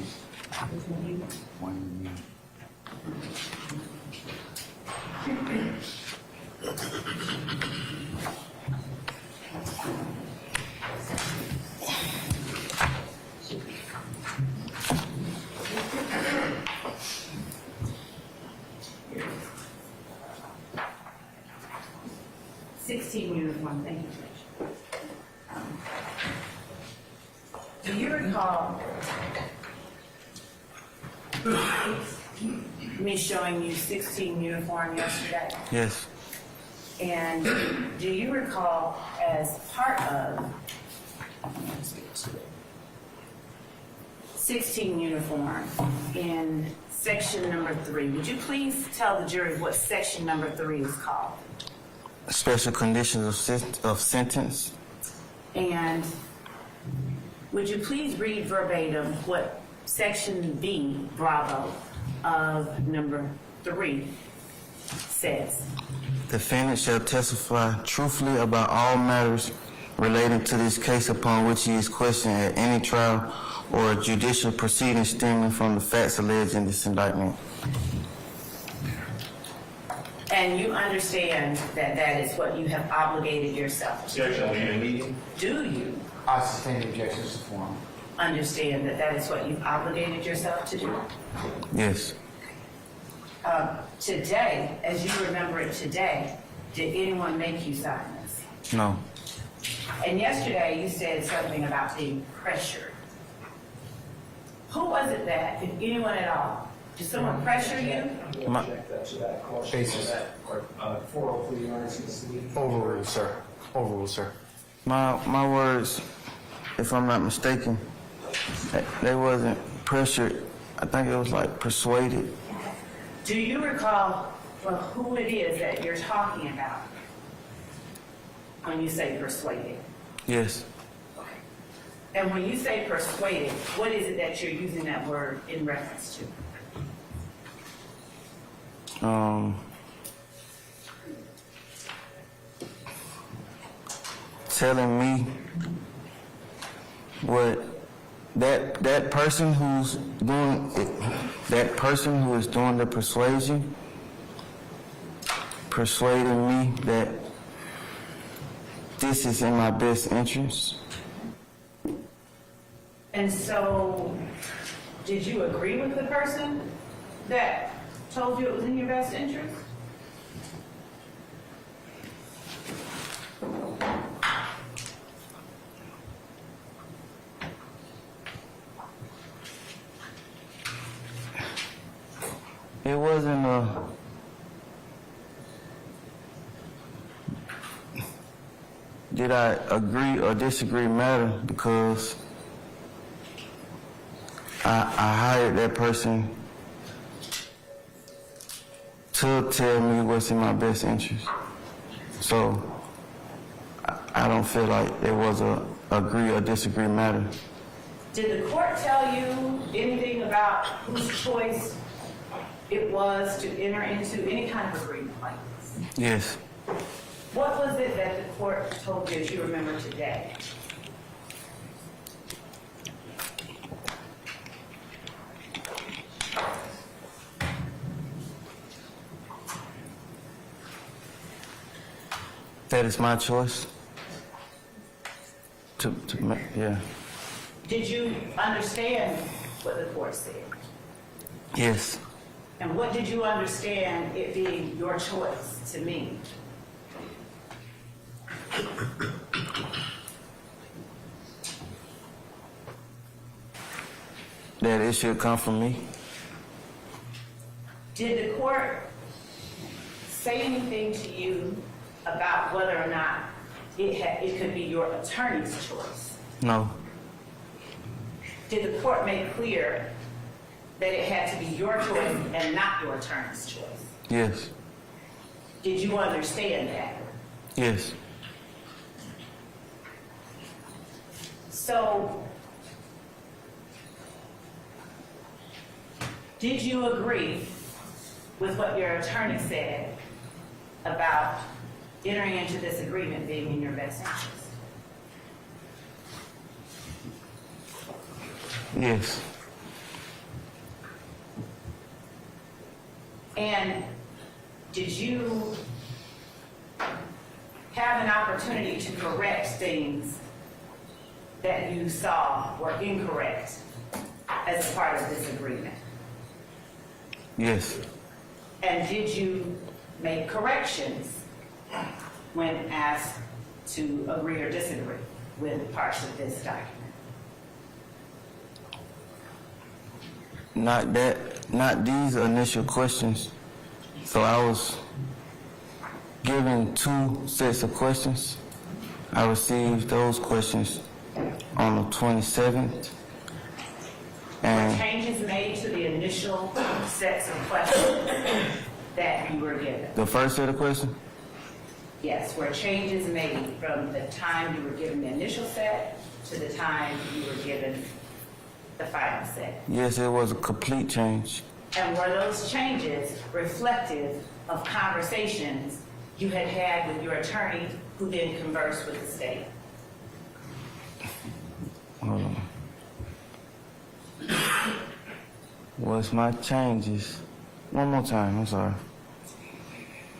One key. Uniform, thank you, Judge. Do you recall me showing you 16 uniform yesterday? Yes. And do you recall, as part of 16 uniform in section number 3, would you please tell the jury what section number 3 is called? Special conditions of sentence. And would you please read verbatim what section B, bravo, of number 3 says? Defendant shall testify truthfully about all matters relating to this case upon which he is questioned at any trial or judicial proceeding stemming from the facts alleged in this indictment. And you understand that that is what you have obligated yourself to do? Do you I sustain the objections to form. understand that that is what you've obligated yourself to do? Yes. Today, as you remember it today, did anyone make you sign this? No. And yesterday you said something about being pressured. Who was it that, if anyone at all, did someone pressure you? My- Object that to that question. Basis. 403 Arts misleading. Overruled, sir. Overruled, sir. My words, if I'm not mistaken, they wasn't pressured. I think it was like persuaded. Do you recall who it is that you're talking about when you say persuaded? Yes. And when you say persuaded, what is it that you're using that word in reference to? Telling me what that person who's doing it, that person who is doing the persuasion, persuading me that this is in my best interest. And so, did you agree with the person that told you it was in your best interest? It wasn't a did I agree or disagree matter, because I hired that person to tell me what's in my best interest. So I don't feel like it was a agree or disagree matter. Did the court tell you anything about whose choice it was to enter into any kind of agreement like this? Yes. What was it that the court told you, as you remember today? That is my choice. Yeah. Did you understand what the court said? Yes. And what did you understand it being your choice to mean? That it should come from me. Did the court say anything to you about whether or not it could be your attorney's choice? No. Did the court make clear that it had to be your choice and not your attorney's choice? Yes. Did you understand that? Yes. So, did you agree with what your attorney said about entering into this agreement being in your best interest? Yes. And did you have an opportunity to correct things that you saw were incorrect as a part of this agreement? Yes. And did you make corrections when asked to agree or disagree with parts of this document? Not these initial questions. So I was given 2 sets of questions. I received those questions on the 27th. Were And changes made to the initial sets of questions that you were given? the first set of questions? Yes, were changes made from the time you were given the initial set to the time you were given the final set? Yes, it was a complete change. And were those changes reflective of conversations you had had with your attorney who then conversed with the state? Hold on. Was my changes? One more time, I'm sorry.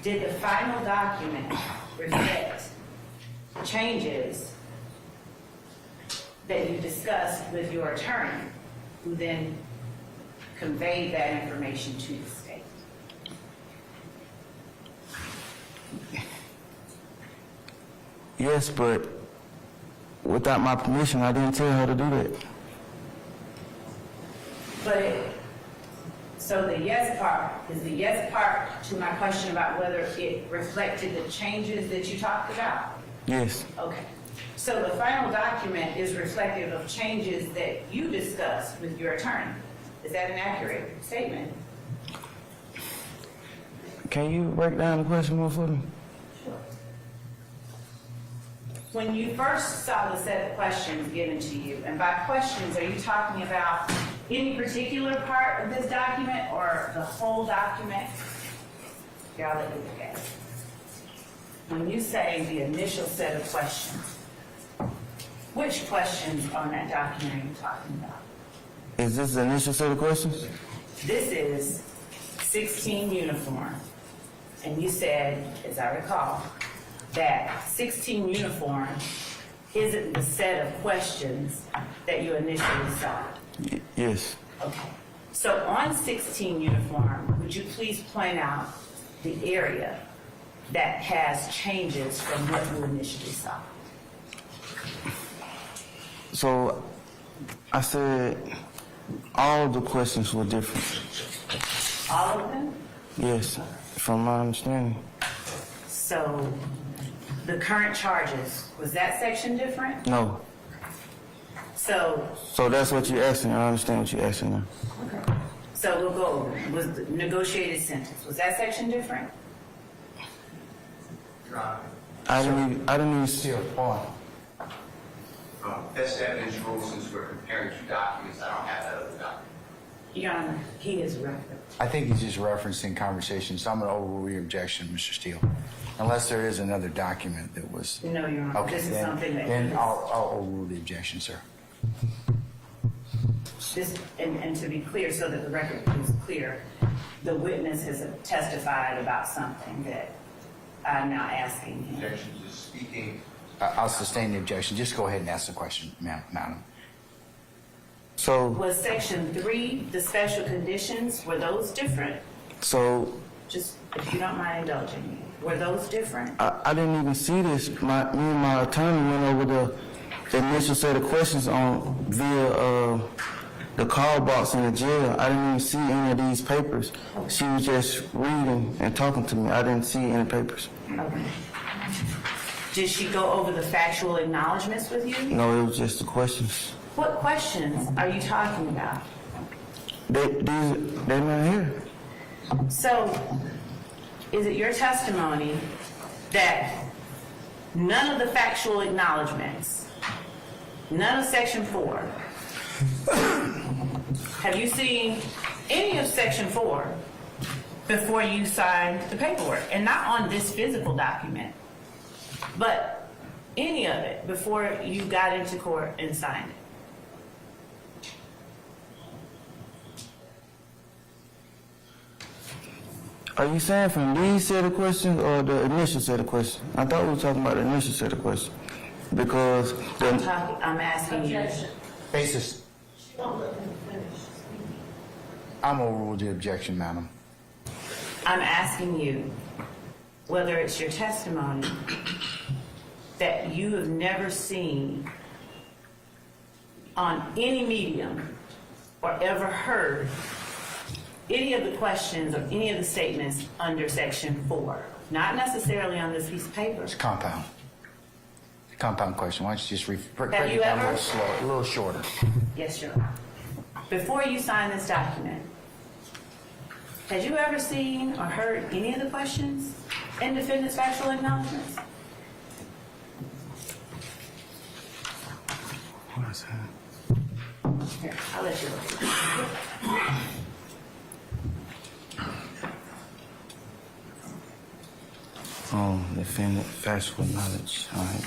Did the final document reflect changes that you discussed with your attorney, who then conveyed that information to the state? Yes, but without my permission, I didn't tell her to do that. So the yes part, is the yes part to my question about whether it reflected the changes that you talked about? Yes. Okay. So the final document is reflective of changes that you discussed with your attorney. Is that an accurate statement? Can you break down the question more for me? Sure. When you first saw the set of questions given to you, and by questions, are you talking about any particular part of this document or the whole document? Here, I'll let you look at it. When you say the initial set of questions, which questions on that document are you talking about? Is this the initial set of questions? This is 16 uniform. And you said, as I recall, that 16 uniform isn't the set of questions that you initially saw. Yes. Okay. So on 16 uniform, would you please point out the area that has changes from what you initially saw? So I said all the questions were different. All of them? Yes, from my understanding. So the current charges, was that section different? No. So So that's what you're asking. I understand what you're asking now. So we'll go over it. Was the negotiated sentence, was that section different? Your Honor, I didn't even see Still, hold on. best evidence rule, since we're comparing 2 documents, I don't have that other document. Your Honor, he is referenced. I think he's just referencing conversation, so I'm going to overrule your objection, Mr. Steele. Unless there is another document that was... No, Your Honor, Okay, this is something that... then I'll overrule the objection, sir. This, and to be clear, so that the record is clear, the witness has testified about something that I'm now asking him. Objection to speaking. I'll sustain the objection. Just go ahead and ask the question, madam. So, Was section 3, the special conditions, were those different? so Just, if you don't mind indulging me, were those different? I didn't even see this. Me and my attorney went over the initial set of questions via the call box in the jail. I didn't even see any of these papers. She was just reading and talking to me. I didn't see any papers. Okay. Did she go over the factual acknowledgments with you? No, it was just the questions. What questions are you talking about? They're not here. So, is it your testimony that none of the factual acknowledgments, none of section 4, have you seen any of section 4 before you signed the paperwork? And not on this physical document, but any of it before you got into court and signed it? Are you saying from these set of questions or the initial set of questions? I thought we were talking about the initial set of questions. Because I'm asking you. Basis. I'm overruled the objection, madam. I'm asking you whether it's your testimony that you have never seen on any medium or ever heard any of the questions or any of the statements under section 4. Not necessarily on this piece of paper. It's compound. Compound question. Why don't you just break Have it you down a ever? little slower, a little shorter. Yes, Your Honor. Before you sign this document, had you ever seen or heard any of the questions in defendant's factual acknowledgments? what is that? Here, I'll let you look. Defendant factual knowledge. All right.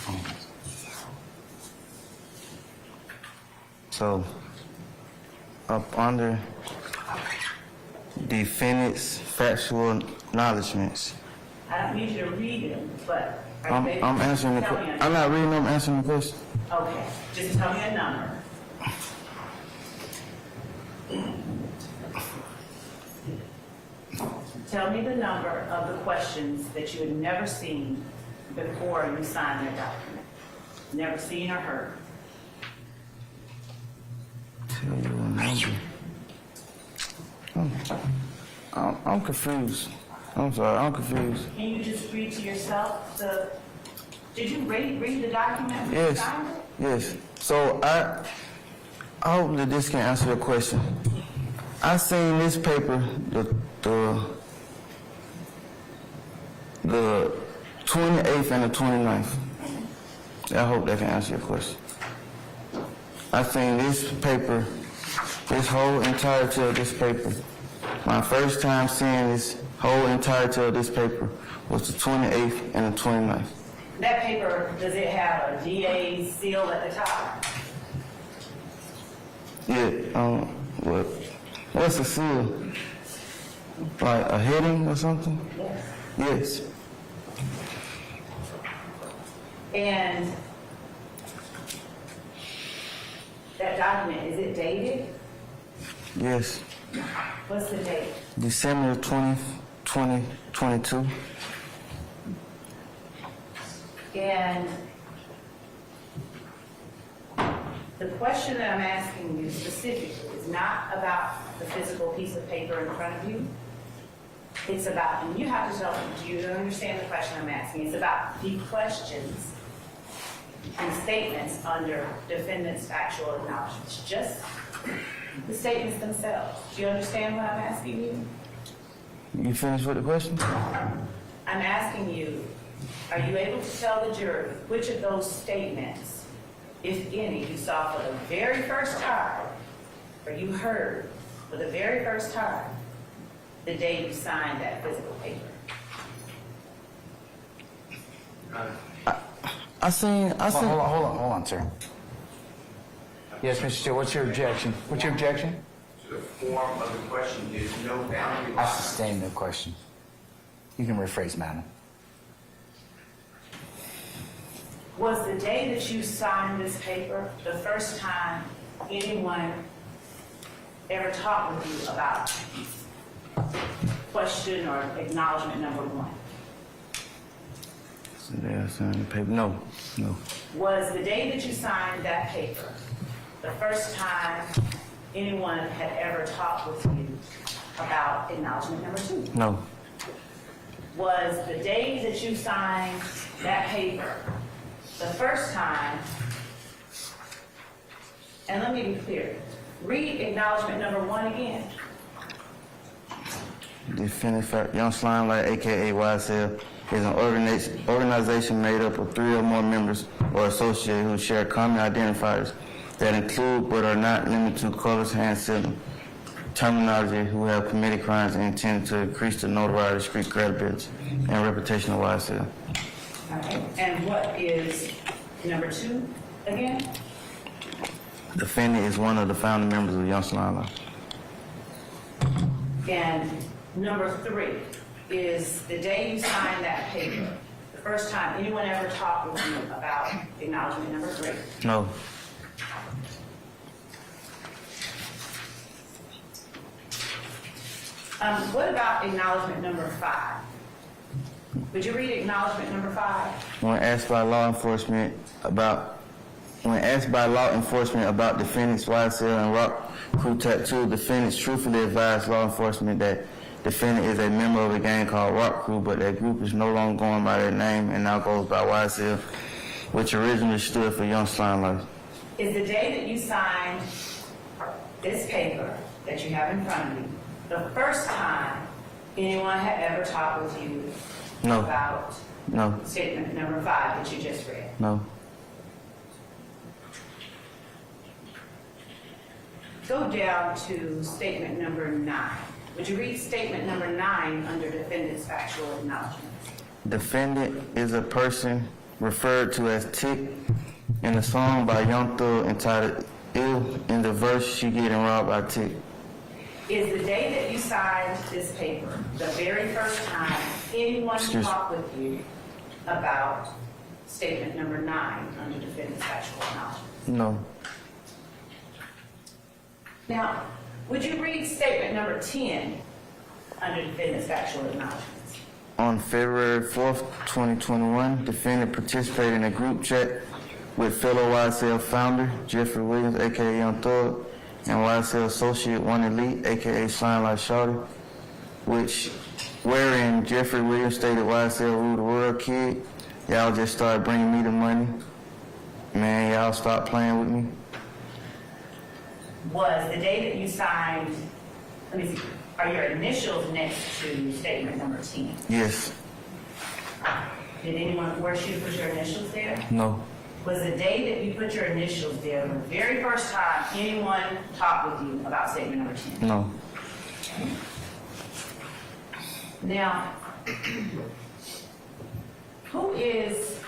So, up under defendant's factual acknowledgments. I don't need you to read them, but are you I'm able to answering the tell me question. a- I'm not reading them, I'm answering the question. Okay, just tell me a number. Tell me the number of the questions that you had never seen before you signed that document. Never seen or heard. Tell you a number. I'm confused. I'm sorry, I'm confused. Can you just read to yourself did you read the document when you Yes, signed it? yes. So I hope that this can answer your question. I seen this paper, the 28th and the 29th. I hope that can answer your question. I seen this paper, this whole entirety of this paper. My first time seeing this whole entirety of this paper was the 28th and the 29th. That paper, does it have a DA seal at the top? Yeah, what's a seal? Like a heading or something? Yes. Yes. And that document, is it dated? Yes. What's the date? December 20th, 2022. And the question that I'm asking you specifically is not about the physical piece of paper in front of you. It's about, and you have to tell me, do you understand the question I'm asking? It's about the questions and statements under defendant's factual acknowledgments, just the statements themselves. Do you understand what I'm asking you? You finished with the question? I'm asking you, are you able to tell the jury which of those statements, if any, you saw for the very first time, or you heard for the very first time, the day you signed that physical paper? I seen. Hold on, sir. Yes, Mr. Steele, what's your objection? What's your objection? To the form of the question, there's no boundary I line. sustain the question. You can rephrase, madam. Was the day that you signed this paper the first time anyone ever talked with you about question or acknowledgement number 1? So they signed the paper. No. Was the day that you signed that paper the first time anyone had ever talked with you about acknowledgement number 2? No. Was the day that you signed that paper the first time, and let me be clear, read acknowledgement number 1 again. Defendant Young Slime Light, aka YSL, is an organization made up of 3 or more members or associates who share common identifiers that include but are not limited to colors, hand signal, terminology, who have committed crimes and intend to increase the notoriety, street credibility, and reputation of YSL. All right. And what is number 2 again? Defendant is one of the founding members of Young Slime Light. And number 3 is the day you signed that paper, the first time anyone ever talked with you about acknowledgement number 3. No. What about acknowledgement number 5? Would you read acknowledgement number 5? When asked by law enforcement about defendants YSL and Rock Crew Tattoo, defendants truthfully advised law enforcement that defendant is a member of a gang called Rock Crew, but that group is no longer going by their name and now goes by YSL, which originally stood for Young Slime Life. Is the day that you signed this paper that you have in front of you the first time anyone had ever talked with you No. about No. statement number 5 that you just read? No. Go down to statement number 9. Would you read statement number 9 under defendant's factual acknowledgments? Defendant is a person referred to as Tick in a song by Young Thug entitled Ill. In the verse, she getting robbed by Tick. Is the day that you signed this paper the very first time anyone talked with you about statement number 9 under defendant's factual acknowledgments? No. Now, would you read statement number 10 under defendant's factual acknowledgments? On February 4th, 2021, defendant participated in a group chat with fellow YSL founder Jeffrey Williams, aka Young Thug, and YSL associate One Elite, aka Slime Like Shawty, wherein Jeffrey Williams stated YSL rule the world, kid. Y'all just started bringing me the money. Man, y'all stop playing with me. Was the day that you signed, let me see, are your initials next to statement number 10? Yes. Did anyone force you to put your initials there? No. Was the day that you put your initials there the very first time anyone talked with you about statement number 10? No. Now, who is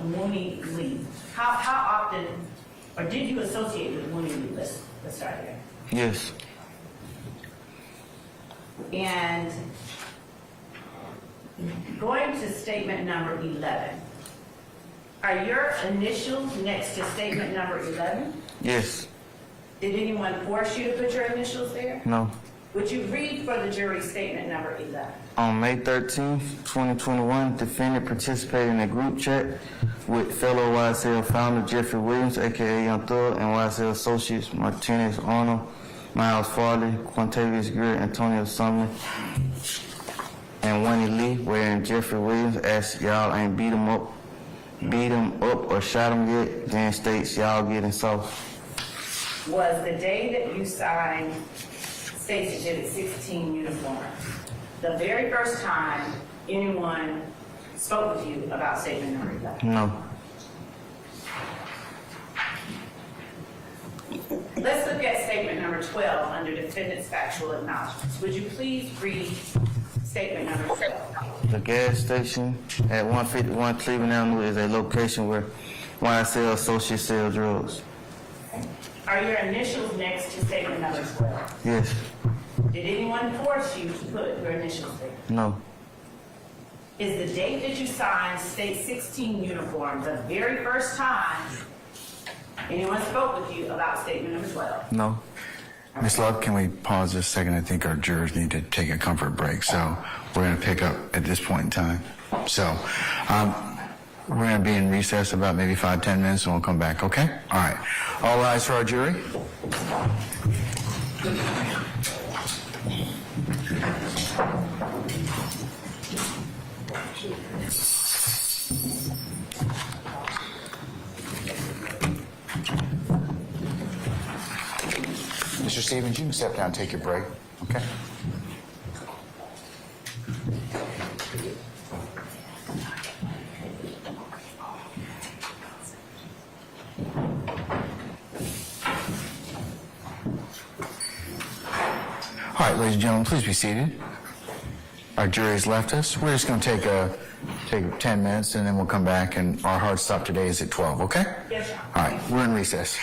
Mooney Lee? How often, or did you associate with Mooney Lee? Let's start there. Yes. And going to statement number 11, are your initials next to statement number 11? Yes. Did anyone force you to put your initials there? No. Would you read for the jury statement number 11? On May 13th, 2021, defendant participated in a group chat with fellow YSL founder Jeffrey Williams, aka Young Thug, and YSL associates Martinez Arnold, Miles Farley, Quantavious Greer, Antonio Sumner, and Winnie Lee, wherein Jeffrey Williams asked y'all ain't beat him up or shot him yet, then states y'all getting soft. Was the day that you signed State's Exhibit 16 uniform the very first time anyone spoke with you about statement number 11? No. Let's look at statement number 12 under defendant's factual acknowledgments. Would you please read statement number 12? The gas station at 151 Cleveland Avenue is a location where YSL associates sell drugs. Are your initials next to statement number 12? Yes. Did anyone force you to put your initials there? No. Is the date that you signed State 16 uniform the very first time anyone spoke with you about statement number 12? No. Ms. Love, can we pause just a second? I think our jurors need to take a comfort break, so we're going to pick up at this point in time. So, we're going to be in recess about maybe 5-10 minutes, and we'll come back, okay? All right. All rise for our jury. Mr. Stevens, you can step down and take your break, okay? All right, ladies and gentlemen, please be seated. Our jury has left us. We're just going to take 10 minutes, and then we'll come back, and our hard stop today is at 12, okay? Yes, sir. All right, we're in recess.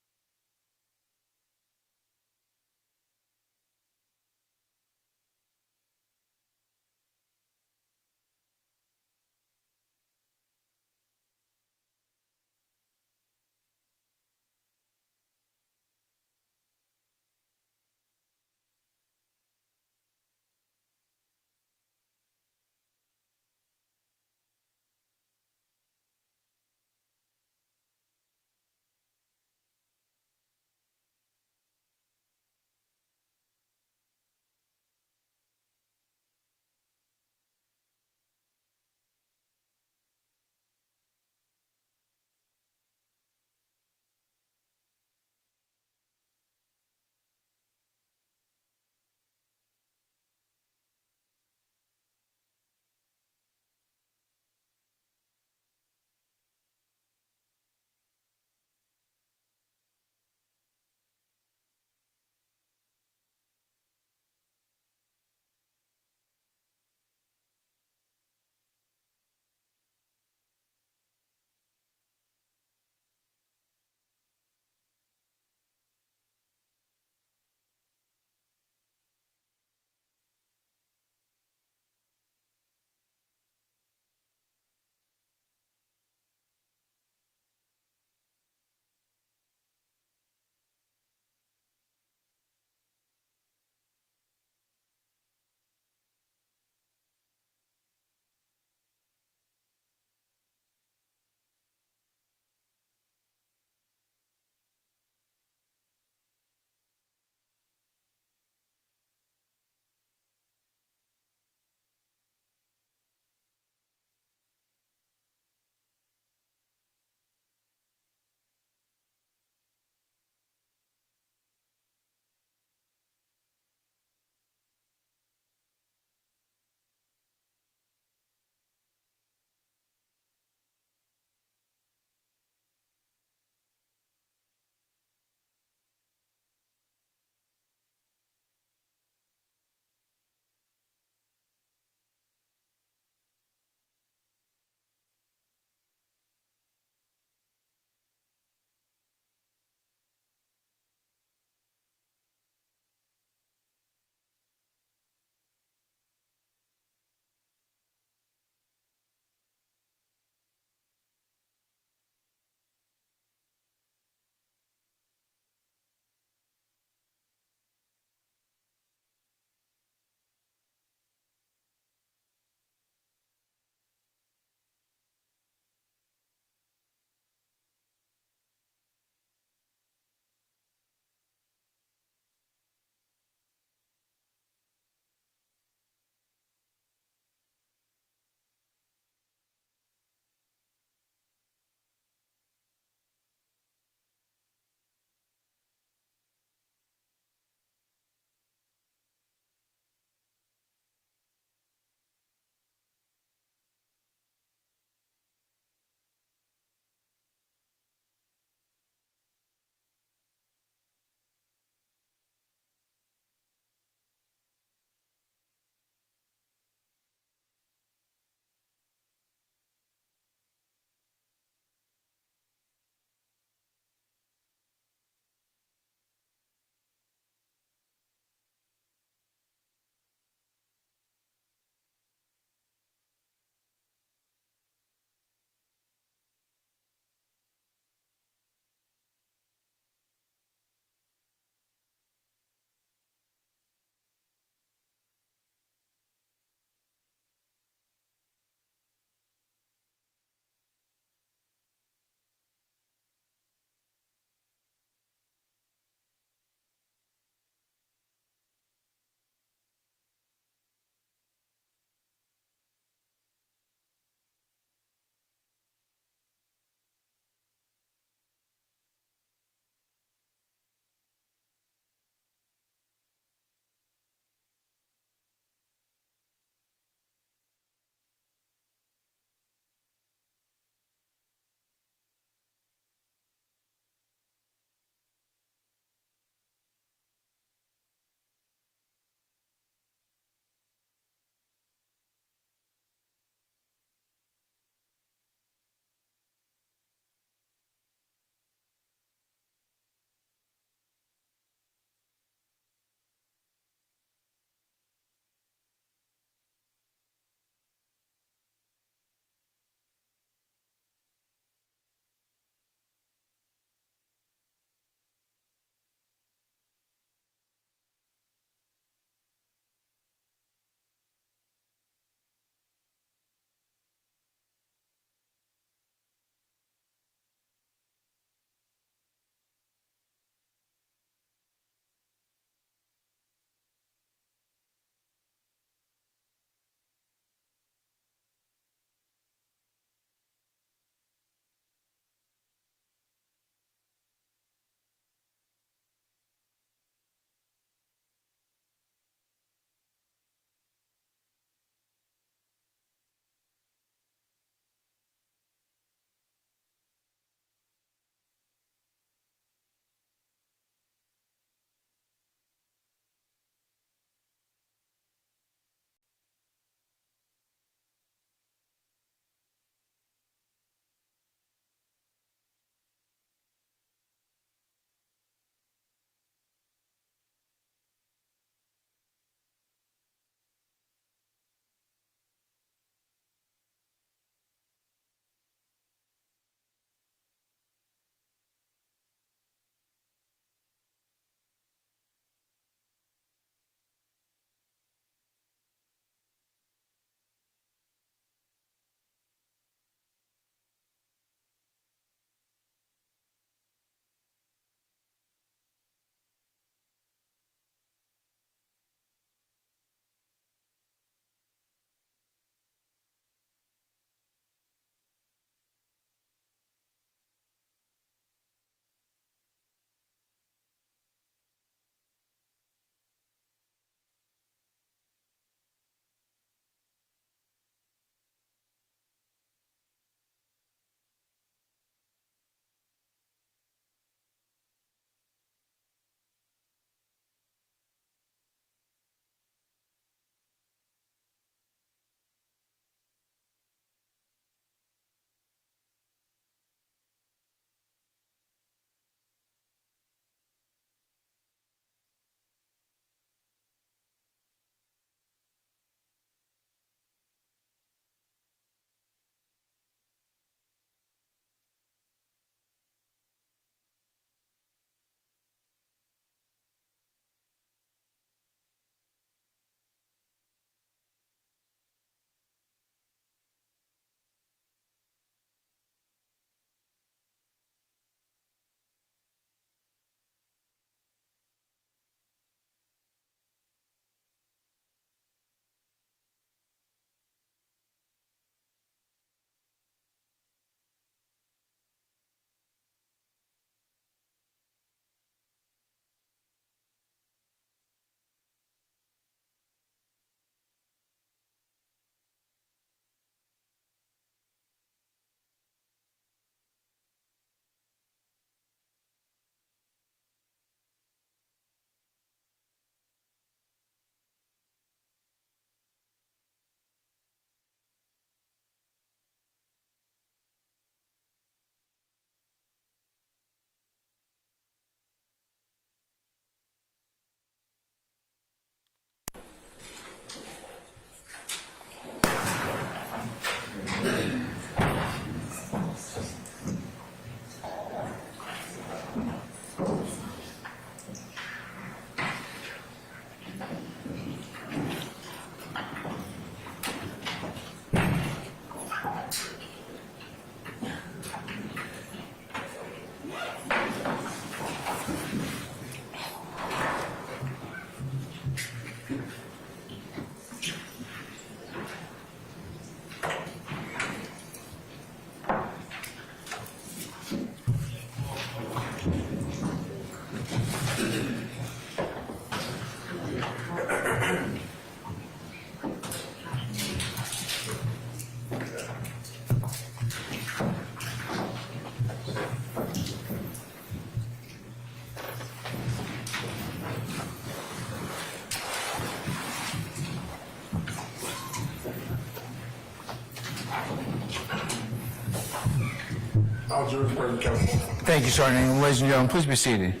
All jurors present, count four. Thank you, Sergeant Ingram. Ladies and gentlemen, please be seated.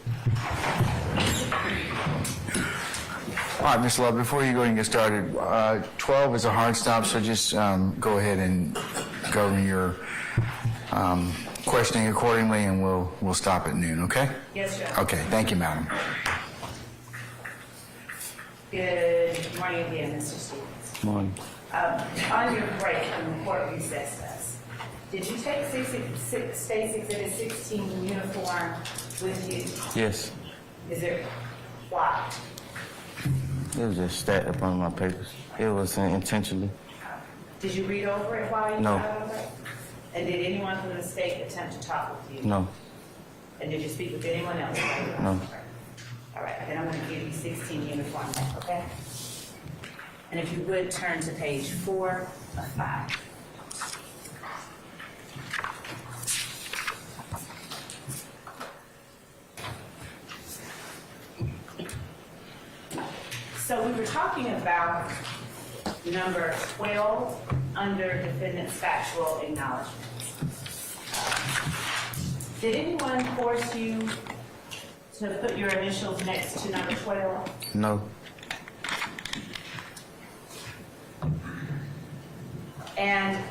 All right, Ms. Love, before you go and get started, 12 is a hard stop, so just go ahead and govern your questioning accordingly, and we'll stop at noon, okay? Yes, sir. Okay, thank you, madam. Good morning again, Mr. Stevens. Morning. On your break when the court recessed us, did you take State Exhibit 16 uniform with you? Yes. Is there, why? It was just stacked up on my papers. It was intentionally. Did you read over it while you No. got over it? And did anyone from the state attempt to talk with you? No. And did you speak with anyone else? while you were No. over? All right, then I'm going to give you 16 uniform back, okay? And if you would turn to page 4 of 5. So we were talking about number 12 under defendant's factual acknowledgments. Did anyone force you to put your initials next to number 12? No. And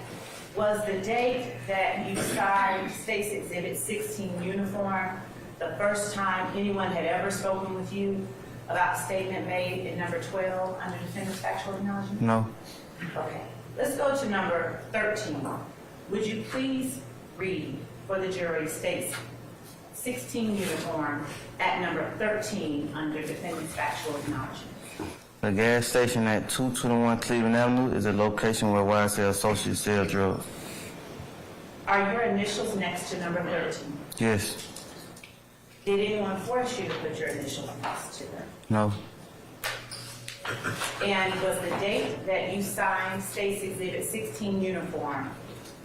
was the date that you signed State's Exhibit 16 uniform the first time anyone had ever spoken with you about the statement made in number 12 under defendant's factual acknowledgment? No. Okay, let's go to number 13. Would you please read for the jury State's 16 uniform at number 13 under defendant's factual acknowledgment? The gas station at 221 Cleveland Avenue is a location where YSL associates sell drugs. Are your initials next to number 13? Yes. Did anyone force you to put your initials next to them? No. And was the date that you signed State's Exhibit 16 uniform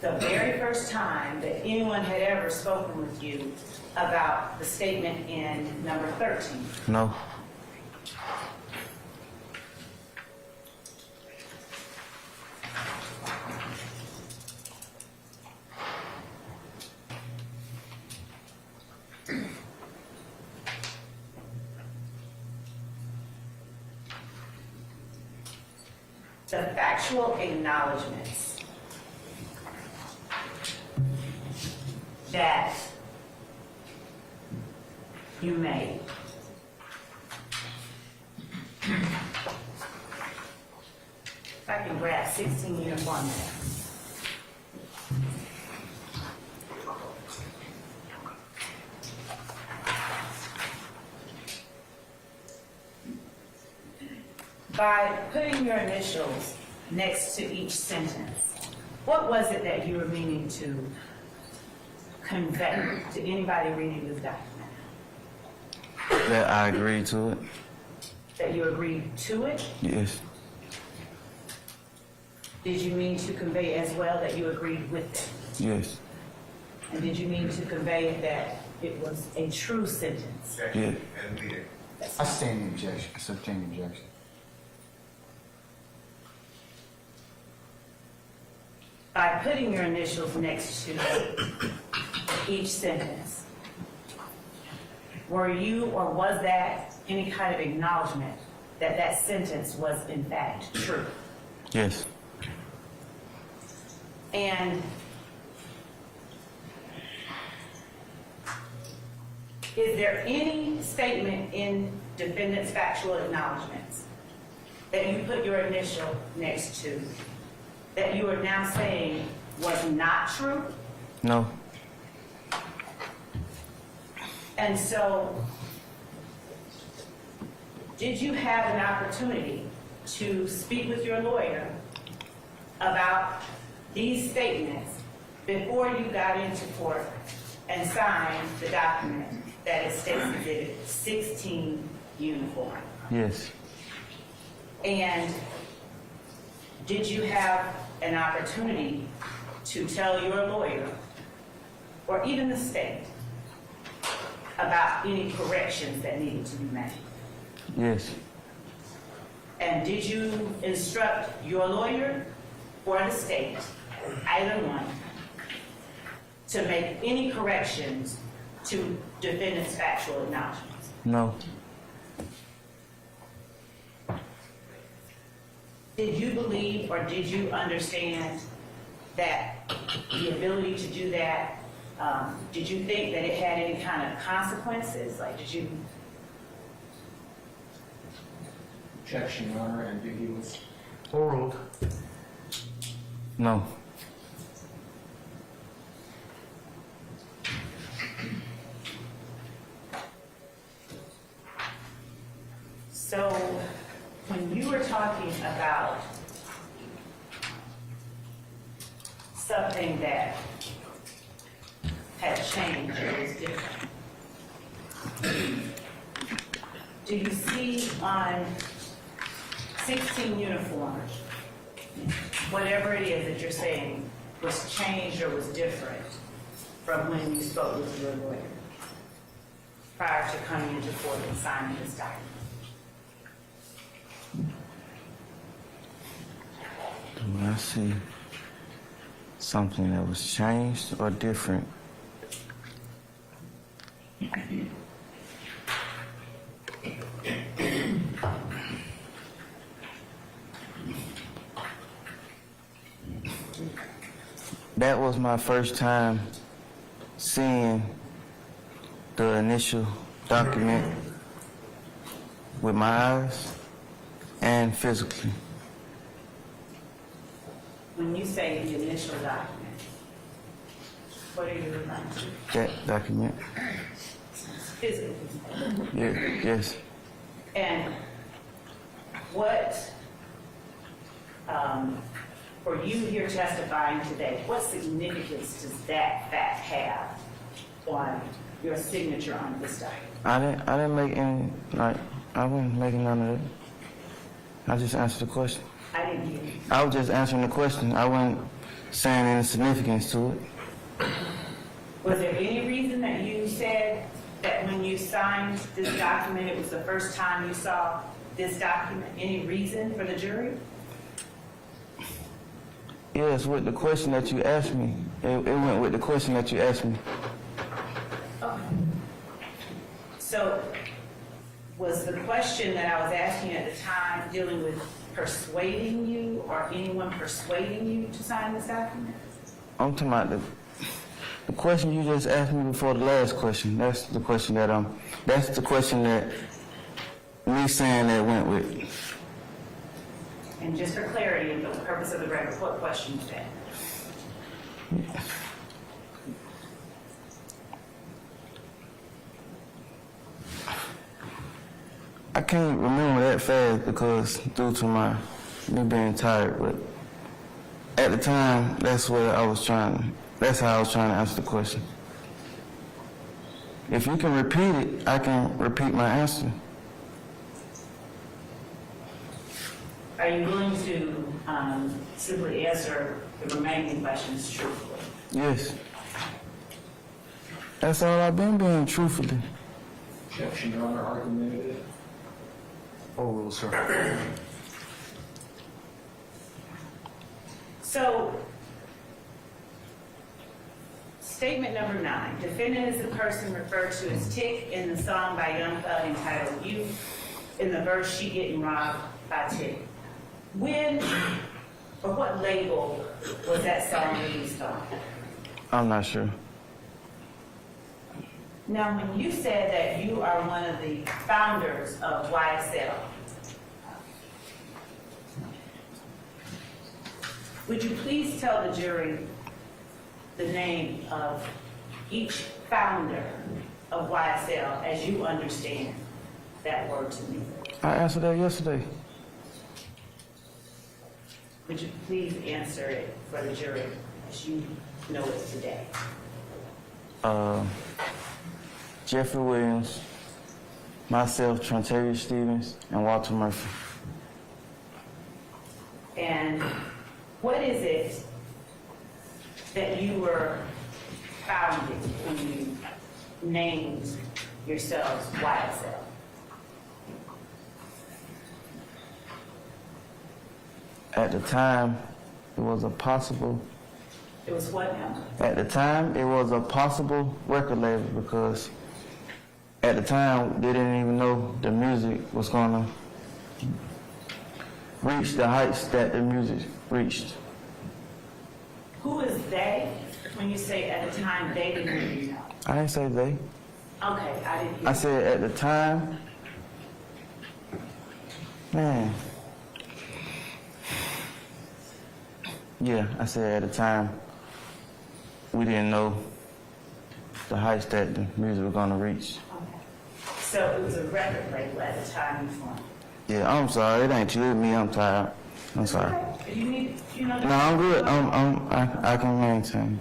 the very first time that anyone had ever spoken with you about the statement in number 13? No. The factual acknowledgments that you made if I can grab 16 uniform there. By putting your initials next to each sentence, what was it that you were meaning to convey to anybody reading this document? That I agreed to it. That you agreed to it? Yes. Did you mean to convey as well that you agreed with it? Yes. And did you mean to convey that it was a true sentence? Yeah. I sustain the objection. I sustain the objection. By putting your initials next to each sentence, were you or was that any kind of acknowledgement that that sentence was in fact true? Yes. And is there any statement in defendant's factual acknowledgments that you put your initial next to that you are now saying was not true? No. And so, did you have an opportunity to speak with your lawyer about these statements before you got into court and signed the document that is State's Exhibit 16 uniform? Yes. And did you have an opportunity to tell your lawyer, or even the state, about any corrections that needed to be made? Yes. And did you instruct your lawyer or the state, either one, to make any corrections to defendant's factual acknowledgments? No. Did you believe or did you understand that the ability to do that, did you think that it had any kind of consequences? Like, did you? Objection, Your Honor, ambiguous. Overruled. No. So, when you were talking about something that had changed or was different, do you see on 16 uniforms, whatever it is that you're saying was changed or was different from when you spoke with your lawyer prior to coming into court and signing this document? Do I see something that was changed or different? That was my first time seeing the initial document with my eyes and physically. When you say the initial document, what are you referring to? That document? Physically. Yes. And what, for you here testifying today, what significance does that fact have on your signature on this document? I didn't make any, I wasn't making none of that. I just answered the question. I didn't hear you. I was just answering the question. I wasn't saying any significance to it. Was there any reason that you said that when you signed this document, it was the first time you saw this document? Any reason for the jury? Yes, with the question that you asked me. It went with the question that you asked me. Okay. So, was the question that I was asking at the time dealing with persuading you or anyone persuading you to sign this document? I'm talking about the question you just asked me before the last question. That's the question that's the question that me saying that went with. And just for clarity and for the purpose of the record, what question is that? I can't remember that fast because due to me being tired, but at the time, that's how I was trying to answer the question. If you can repeat it, I can repeat my answer. Are you willing to simply answer the remaining questions truthfully? Yes. That's all I've been being, truthfully. Objection, Your Honor, argumentative. Overruled, sir. So, statement number 9. Defendant is the person referred to as Tick in the song by Young Thug entitled You, in the verse She Getting Robbed by Tick. When or what label was that song released on? I'm not sure. Now, when you said that you are one of the founders of YSL, would you please tell the jury the name of each founder of YSL as you understand that word to me? I answered that yesterday. Would you please answer it for the jury as you know it today? Jeffrey Williams, myself, Trentavious Stevens, and Walter Murphy. And what is it that you were founding when you named yourselves YSL? At the time, it was a possible It was what now? At the time, it was a possible record label because at the time, they didn't even know the music was gonna reach the heights that the music reached. Who is they? When you say at the time, they didn't really know. I didn't say they. Okay, I didn't hear. I said at the time, man. Yeah, I said at the time, we didn't know the heights that the music was gonna reach. Okay. So it was a record label at the time you formed. Yeah, I'm sorry. It ain't you, it's me. I'm tired. I'm sorry. Okay. You need, you know. No, I'm good. I can maintain.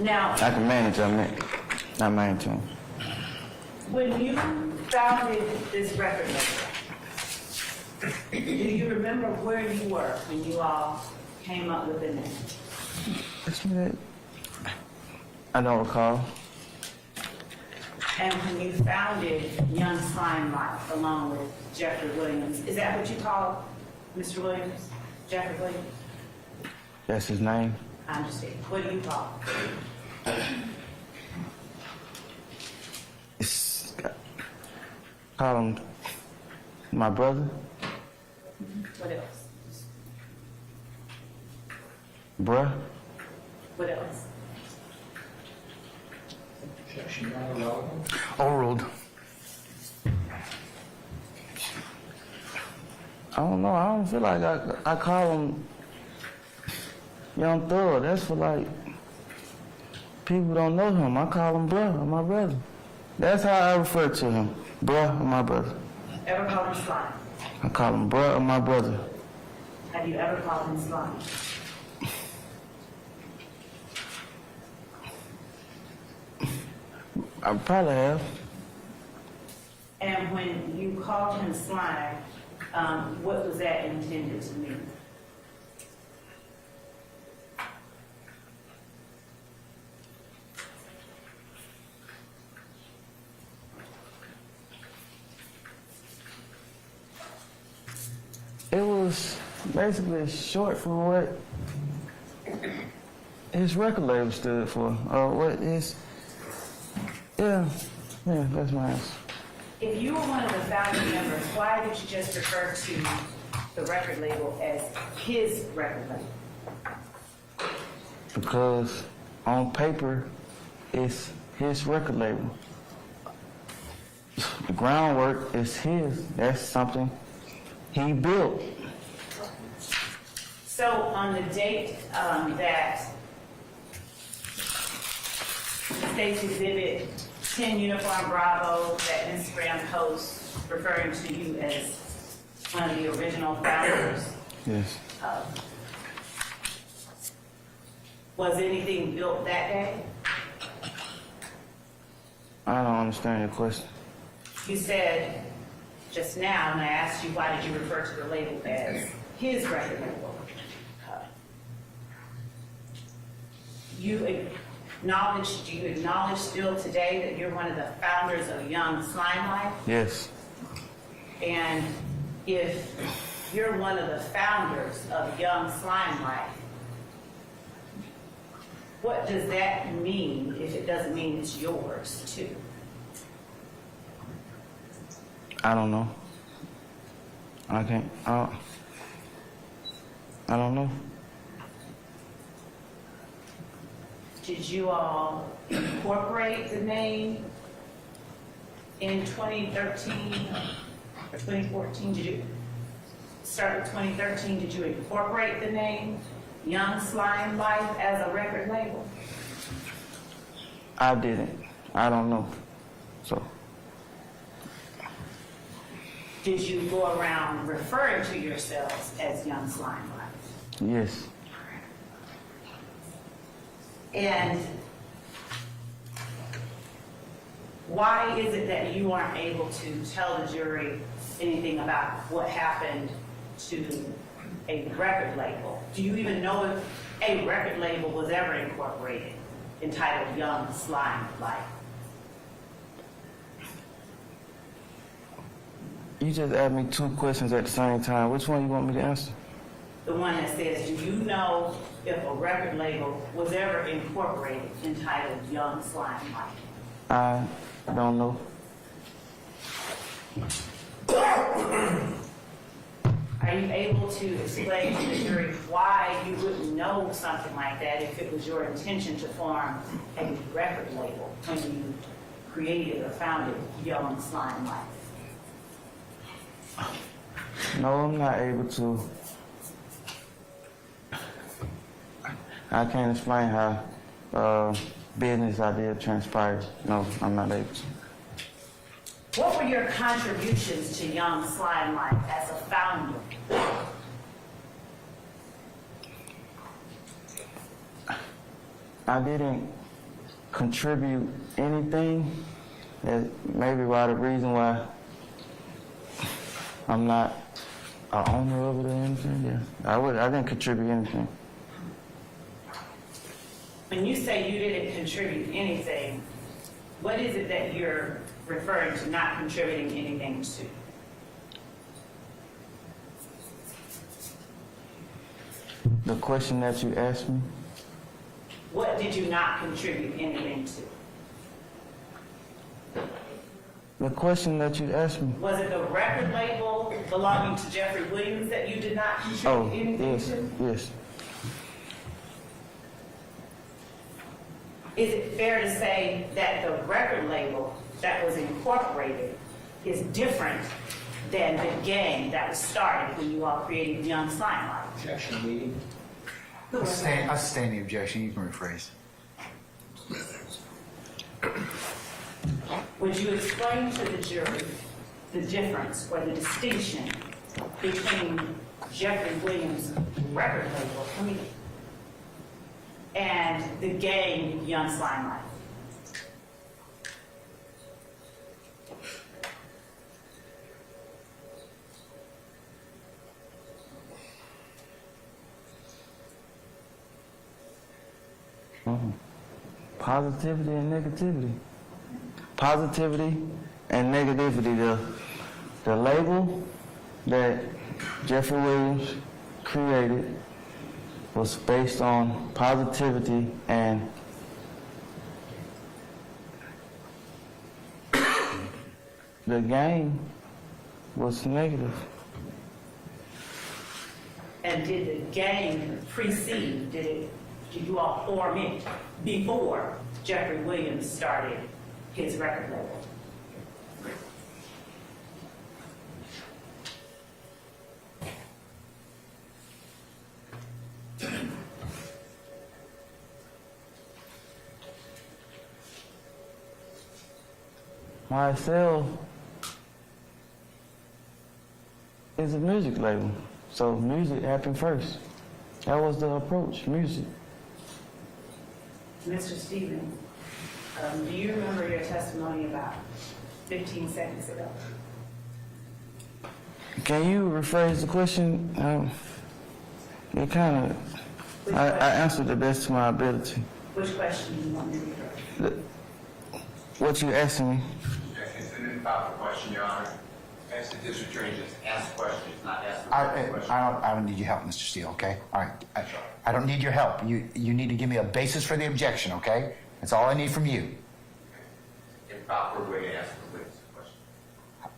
Now, I can manage. I mean, not maintain. when you founded this record label, do you remember where you were when you all came up with the name? I don't recall. And when you founded Young Slime Life along with Jeffrey Williams, is that what you call Mr. Williams? Jeffrey Williams? That's his name. I understand. What do you call him? It's, call him my brother. What else? Bruh. What else? Objection not relevant. Overruled. I don't know. I don't feel like I call him Young Thug. That's for like people don't know him. I call him bruh or my brother. That's how I refer to him. Bruh or my brother. Ever called him Slime? I call him bruh or my brother. Have you ever called him Slime? I probably have. And when you called him Slime, what was that intended to mean? It was basically short for what his record label stood for. Or what his, yeah, that's my answer. If you were one of the founding members, why did you just refer to the record label as his record label? Because on paper, it's his record label. The groundwork is his. That's something he built. So on the date that State's Exhibit 10 Uniform Bravo, that Instagram post referring to you as one of the original founders, Yes. was anything built that day? I don't understand your question. You said just now, and I asked you why did you refer to the label as his record label? Do you acknowledge still today that you're one of the founders of Young Slime Life? Yes. And if you're one of the founders of Young Slime Life, what does that mean if it doesn't mean it's yours too? I don't know. I don't know. Did you all incorporate the name in 2013 or 2014? Did you start with 2013? Did you incorporate the name Young Slime Life as a record label? I didn't. I don't know. So. Did you go around referring to yourselves as Young Slime Life? Yes. And why is it that you aren't able to tell the jury anything about what happened to a record label? Do you even know if a record label was ever incorporated entitled Young Slime Life? You just asked me two questions at the same time. Which one you want me to answer? the one that says, do you know if a record label was ever incorporated entitled Young Slime Mike? I don't know. Are you able to explain to the jury why you wouldn't know something like that if it was your intention to form a record label when you created or founded Young Slime Mike? No, I'm not able to. I can't explain how business idea transpired. No, I'm not able to. What were your contributions to Young Slime Mike as a founder? I didn't contribute anything. That maybe why the reason why I'm not an owner of it or anything. Yeah, I didn't contribute anything. When you say you didn't contribute anything, what is it that you're referring to not contributing anything to? The question that you asked me, What did you not contribute anything to? the question that you asked me. Was it the record label belonging to Jeffrey Williams that you did not Oh, contribute anything yes, to? yes. Is it fair to say that the record label that was incorporated is different than the gang that was started when you all created Young Slime Mike? Objection, leading. I sustain the objection. You can rephrase. Would you explain to the jury the difference or the distinction between Jeffrey Williams' record label and the gang Young Slime Mike? Positivity and negativity. Positivity and negativity. The label that Jeffrey Williams created was based on positivity, and the gang was negative. And did the gang precede, did you all form it before Jeffrey Williams started his record label? YSL is a music label, so music happened first. That was the approach, music. Mr. Stevens, do you remember your testimony about 15 seconds ago? Can you rephrase the question? It kind of, I answered the best to my ability. Which question do you want me to rephrase? What you asking me? It's an improper question, Your Honor. Ask the district attorney just ask questions, not ask the I question. don't need your help, Mr. Steele, okay? All right. I don't need your help. You need to give me a basis for the objection, okay? That's all I need from you. Improper way to ask the witness a question.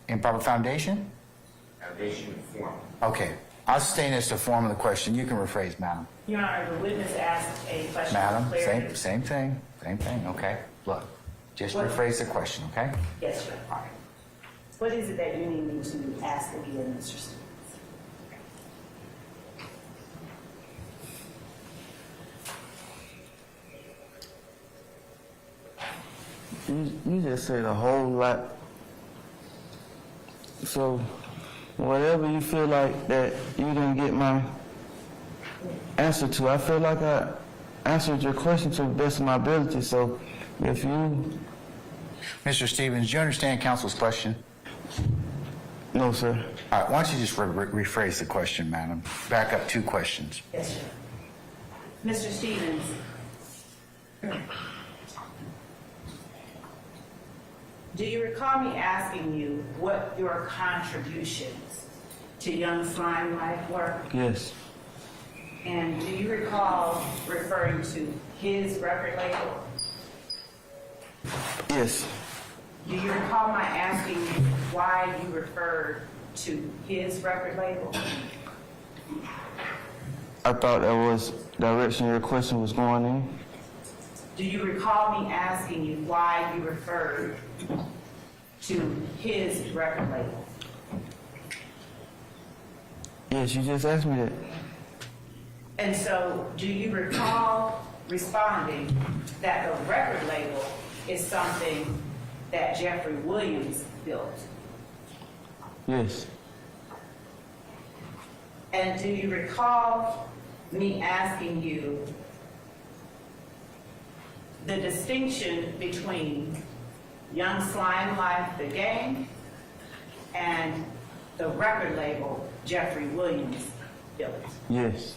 Improper foundation? Foundation and form. Okay. I'll sustain as the form of the question. You can rephrase, madam. Your Honor, the witness asked a question. Madam, for clarity. same thing, okay? Look, just rephrase the question, okay? Yes, Your Honor. What is it that you need me to ask again, Mr. Stevens? You just said a whole lot. So, whatever you feel like that you didn't get my answer to, I feel like I answered your question to the best of my ability. So, if you... Mr. Stevens, do you understand counsel's question? No, sir. All right, why don't you just rephrase the question, madam? Back up 2 questions. Yes, sir. Mr. Stevens, do you recall me asking you what your contributions to Young Slime Life were? Yes. And do you recall referring to his record label? Yes. Do you recall my asking you why you referred to his record label? I thought that was the direction your question was going in. Do you recall me asking you why you referred to his record label? Yes, you just asked me that. And so, do you recall responding that the record label is something that Jeffrey Williams built? Yes. And do you recall me asking you the distinction between Young Slime Life, the gang, and the record label Jeffrey Williams built? Yes.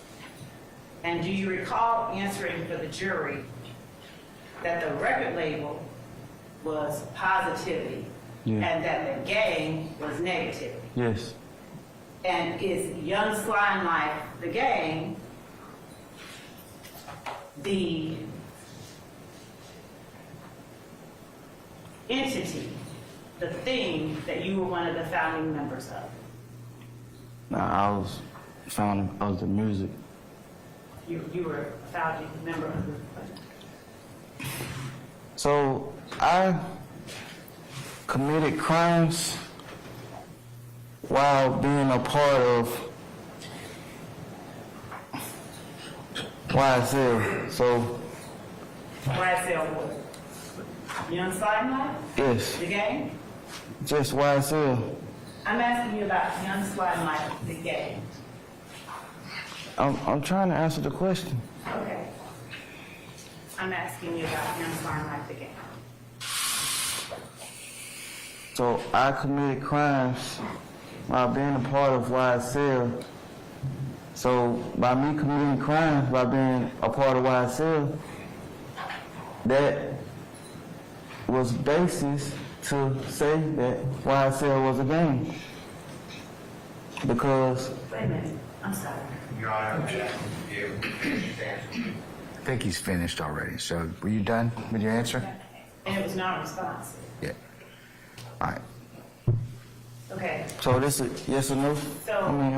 And do you recall answering for the jury that the record label was positivity Yeah. and that the gang was negativity? Yes. And is Young Slime Life, the gang, the entity, the thing that you were one of the founding members of? Nah, I was the music. You were a founding member of the... So I committed crimes while being a part of YSL. So YSL what? Young Slime Life? yes, The gang? just YSL. I'm asking you about Young Slime Life, the gang. I'm trying to answer the question. Okay. I'm asking you about Young Slime Life, the gang. So I committed crimes while being a part of YSL. So by me committing crimes by being a part of YSL, that was basis to say that YSL was a gang. Because Wait a minute, I'm sorry. Your Honor, you answer. I think he's finished already. So were you done with your answer? And it was non-responsive. Yeah. All right. Okay, so this is yes or no? So- I mean,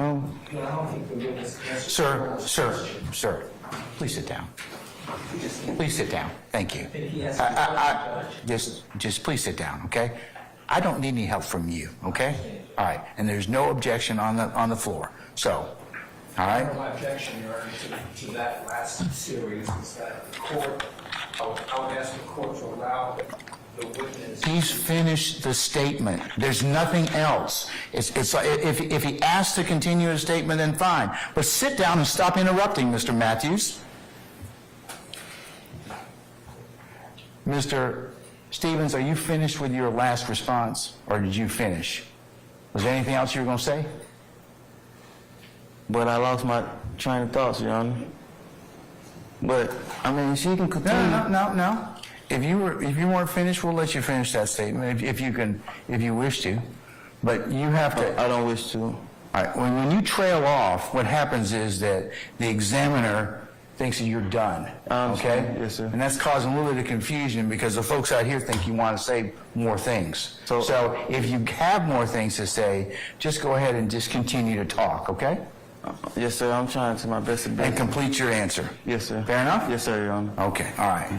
No, I don't think the witness answered. Sir, please sit down. Please sit down. Thank you. I think he asked the question, Judge. Just please sit down, okay? I don't need any help from you, okay? All right, and there's no objection on the floor. So, all right? My objection, Your Honor, to that last series is that the court, I would ask the court to allow the witness. He's finished the statement. There's nothing else. It's like if he asks to continue his statement, then fine. But sit down and stop interrupting, Mr. Matthews. Mr. Stevens, are you finished with your last response, or did you finish? Was there anything else you were going to say? but I lost my train of thoughts, Your Honor. But I mean, she can continue. No. If you weren't finished, we'll let you finish that statement if you wish to. But you have to. I don't wish to. All right. When you trail off, what happens is that the examiner thinks that you're done. I understand. Okay. Yes, sir. And that's causing a little bit of confusion because the folks out here think you want to say more things. So if you have more things to say, just go ahead and just continue to talk. Okay. Yes, sir. I'm trying to my best ability. And complete your answer. Yes, sir. Fair enough? Yes, sir, Your Honor. Okay. All right.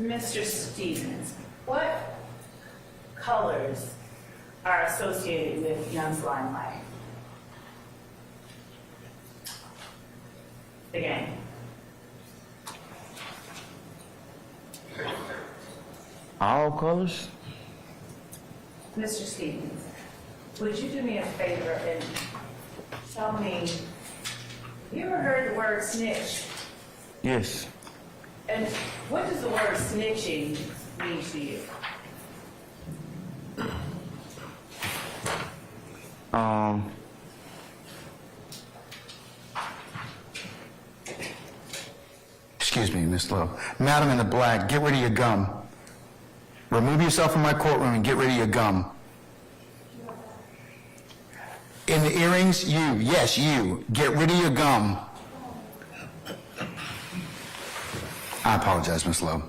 Mr. Stevens, what colors are associated with Young Slime Life? The gang. All colors? Mr. Stevens, would you do me a favor and tell me, you ever heard the word snitch? Yes. And what does the word snitching mean to you? Excuse me, Miss Lowe. Madam in the black, get rid of your gum. Remove yourself from my courtroom and get rid of your gum. In the earrings, you, yes, you, get rid of your gum. I apologize, Miss Lowe.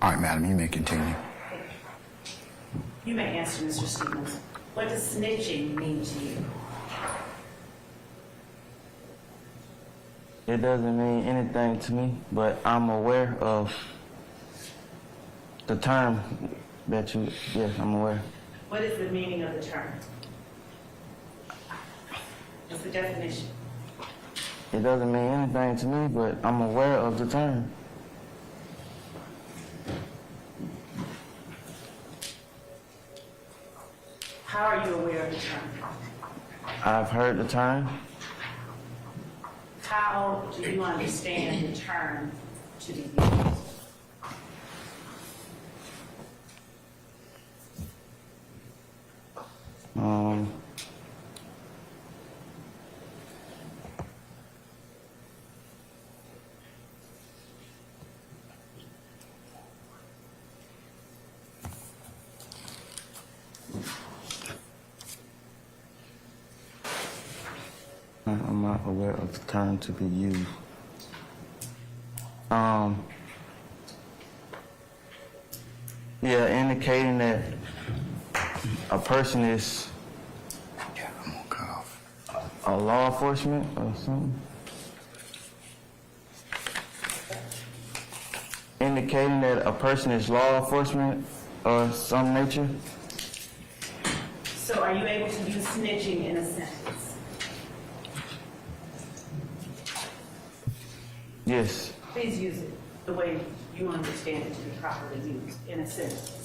All right, madam, you may continue. You may answer, Mr. Stevens. What does snitching mean to you? It doesn't mean anything to me, but I'm aware of the term that you, yes, I'm aware. What is the meaning of the term? What's the definition? It doesn't mean anything to me, but I'm aware of the term. How are you aware of the term? I've heard the term. How do you understand the term to be used? I'm not aware of the term to be used. Yeah, indicating that a person is Yeah, I'm gonna cut off. a law enforcement or something. Indicating that a person is law enforcement or some nature. So are you able to use snitching in a sentence? Yes. Please use it the way you understand it to be properly used in a sentence.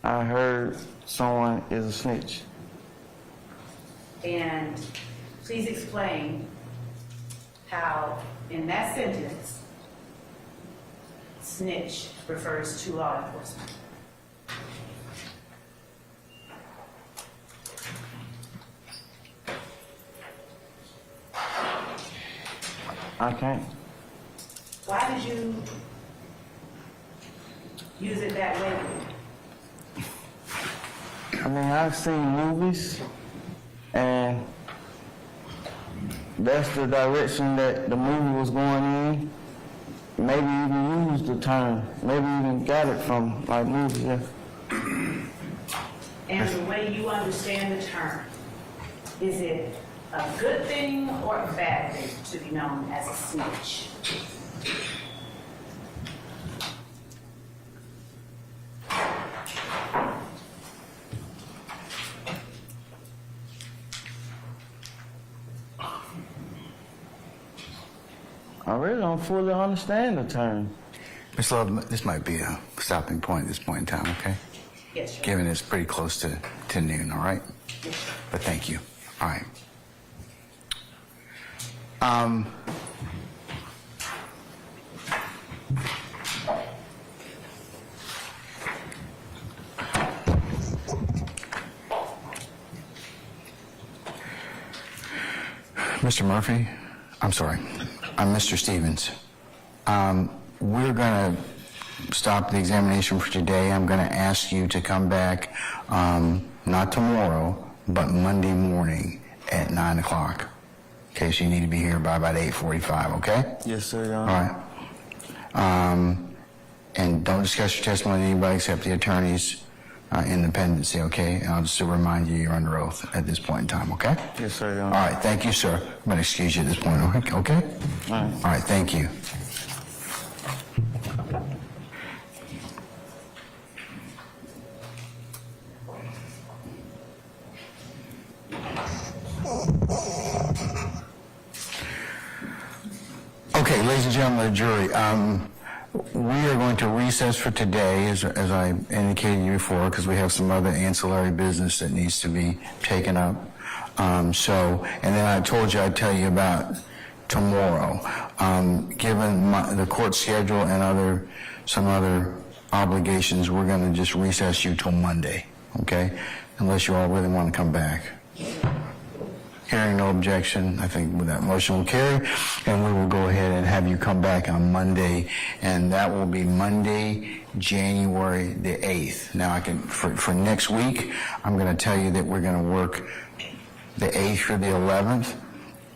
I heard someone is a snitch. And please explain how, in that sentence, snitch refers to law enforcement. I can't. Why did you use it that way? I mean, I've seen movies, and that's the direction that the movie was going in. Maybe even used the term. Maybe even got it from like movies. Yeah. And the way you understand the term, is it a good thing or a bad thing to be known as a snitch? I really don't fully understand the term. Ms. Love, this might be a stopping point at this point in time, okay? Yes, sir. Given it's pretty close to noon, all right? Yes, sir. But thank you. All right. Mr. Murphy, I'm sorry. I'm Mr. Stevens. We're going to stop the examination for today. I'm going to ask you to come back, not tomorrow, but Monday morning at 9 o'clock. In case you need to be here by about 8:45, okay? Yes, sir, Your All Honor. right. And don't discuss your testimony with anybody except the attorney's independency, okay? And I'll just remind you you're under oath at this point in time, okay? Yes, sir, Your All Honor. right, thank you, sir. I'm going to excuse you at this point, okay? All right. All right, thank you. Okay, ladies and gentlemen of the jury, we are going to recess for today, as I indicated to you before, because we have some other ancillary business that needs to be taken up. And then I told you I'd tell you about tomorrow. Given the court schedule and some other obligations, we're going to just recess you till Monday, okay? Unless you all really want to come back. Hearing no objection, I think that motion will carry, and we will go ahead and have you come back on Monday, and that will be Monday, January the 8th. Now, for next week, I'm going to tell you that we're going to work the 8th or the 11th.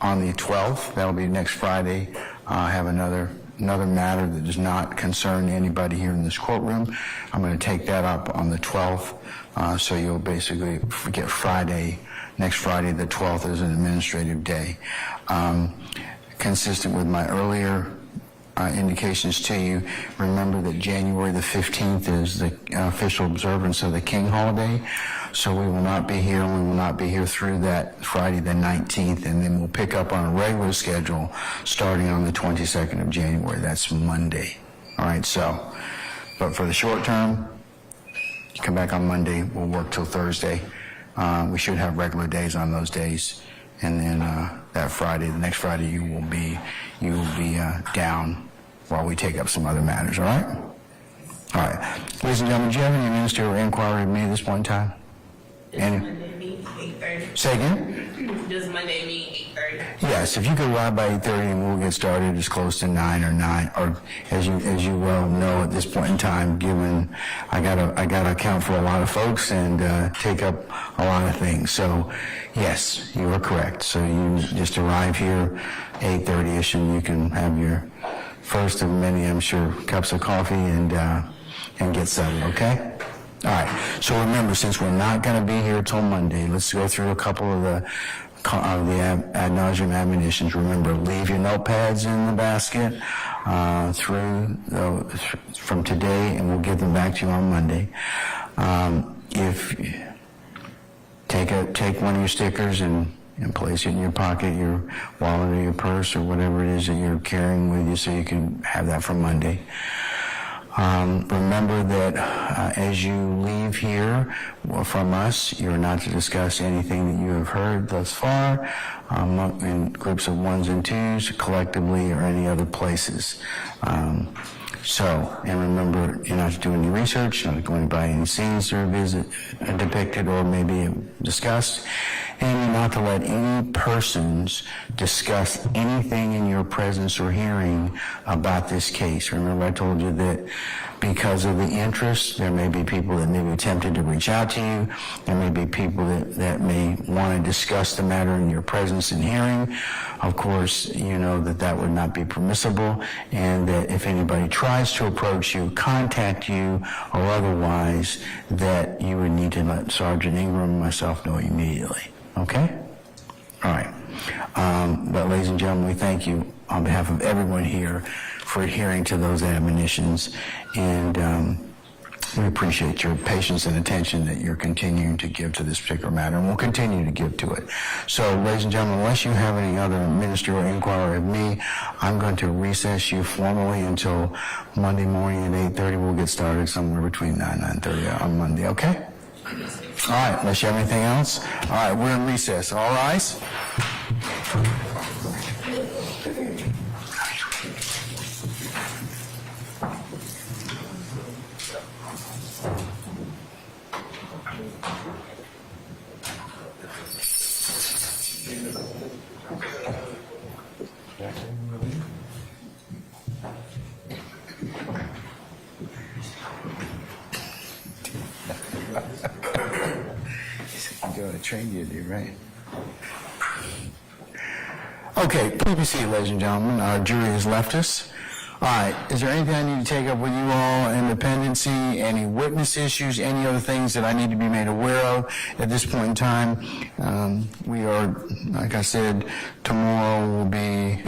On the 12th, that'll be next Friday, have another matter that does not concern anybody here in this courtroom. I'm going to take that up on the 12th, so you'll basically get next Friday the 12th as an administrative day. Consistent with my earlier indications to you, remember that January the 15th is the official observance of the King holiday, so we will not be here. We will not be here through that Friday the 19th, and then we'll pick up on a regular schedule starting on the 22nd of January. That's Monday. All right, but for the short term, you come back on Monday. We'll work till Thursday. We should have regular days on those days, and then that Friday, the next Friday, you will be down while we take up some other matters. All right. All right, ladies and gentlemen, do you have any ministerial inquiry of me at this point in time? Monday meet 8:30? Say again? Does Monday meet 8:30? Yes, if you could arrive by 8:30 and we'll get started as close to 9 or as you well know at this point in time, given I gotta account for a lot of folks and take up a lot of things. So yes, you are correct. So you just arrive here 8:30ish and you can have your first of many, I'm sure, cups of coffee and get settled, okay? All right, so remember, since we're not going to be here till Monday, let's go through a couple of the ad nauseum admonitions. Remember, leave your notepads in the basket from today, and we'll give them back to you on Monday. If take one of your stickers and place it in your pocket, your wallet or your purse or whatever it is that you're carrying with you so you can have that for Monday. Remember that as you leave here from us, you're not to discuss anything that you have heard thus far in groups of ones and twos, collectively, or any other places. And remember, you're not to do any research, not going by any scenes that are depicted or maybe discussed, and you're not to let any persons discuss anything in your presence or hearing about this case. Remember, I told you that because of the interest, there may be people that may be tempted to reach out to you. There may be people that may want to discuss the matter in your presence and hearing. Of course, you know that would not be permissible, and that if anybody tries to approach you, contact you, or otherwise, that you would need to let Sergeant Ingram and myself know immediately. Okay? All right. But ladies and gentlemen, we thank you on behalf of everyone here for adhering to those admonitions, and we appreciate your patience and attention that you're continuing to give to this particular matter, and we'll continue to give to it. So, ladies and gentlemen, unless you have any other ministerial inquiry of me, I'm going to recess you formally until Monday morning at 8:30. We'll get started somewhere between 9 and 9:30 on Monday, okay? All right, unless you have anything else. All right, we're in recess. All rise. Trained you, dude, right? Okay, please be seated, ladies and gentlemen. Our jury has left us. All right, is there anything I need to take up with you all? Independency, any witness issues, any other things that I need to be made aware of at this point in time? We are, like I said, tomorrow will be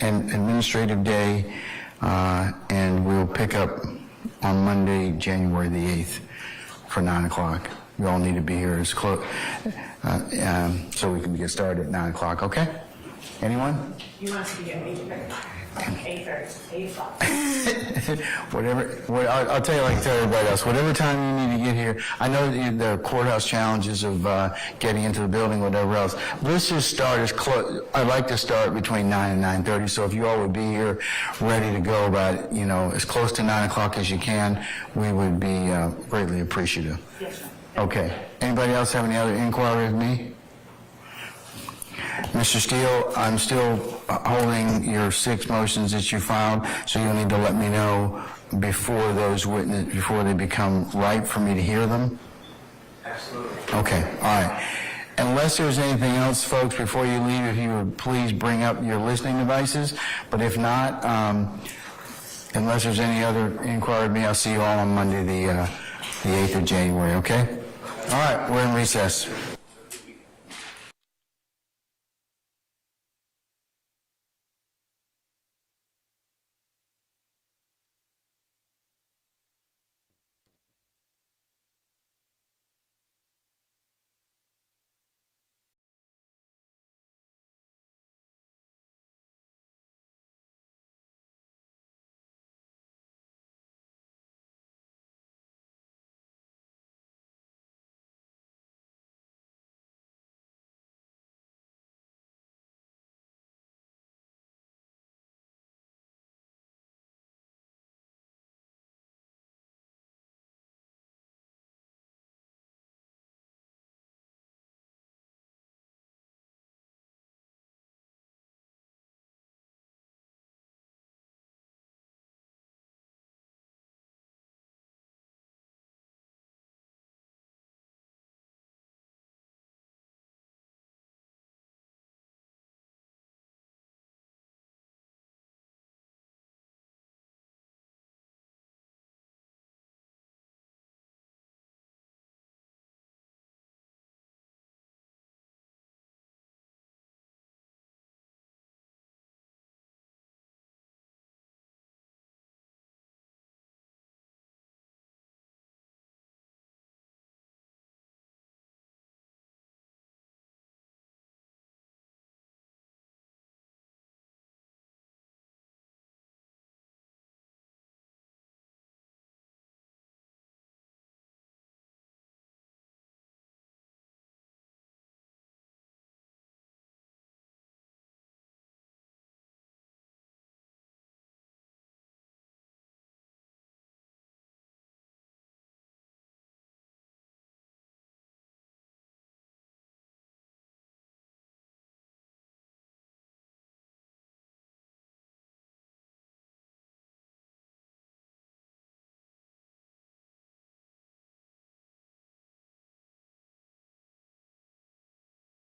an administrative day, and we'll pick up on Monday, January the 8th for 9 o'clock. We all need to be here as close, so we can get started at 9 o'clock, okay? Anyone? You want us to be at 8:30, 8 o'clock. I'll tell you like I tell everybody else, whatever time you need to get here. I know the courthouse challenges of getting into the building, whatever else. Let's just start as close. I'd like to start between 9 and 9:30. So if you all would be here ready to go about, as close to 9 o'clock as you can, we would be greatly appreciative. Yes, sir. Okay. Anybody else have any other inquiry of me? Mr. Steele, I'm still holding your 6 motions that you filed, so you'll need to let me know before before they become ripe for me to hear them. Absolutely. Okay, all right. Unless there's anything else, folks, before you leave, if you would please bring up your listening devices. But if not, unless there's any other inquiry of me, I'll see you all on Monday, the 8th of January, okay? All right, we're in recess.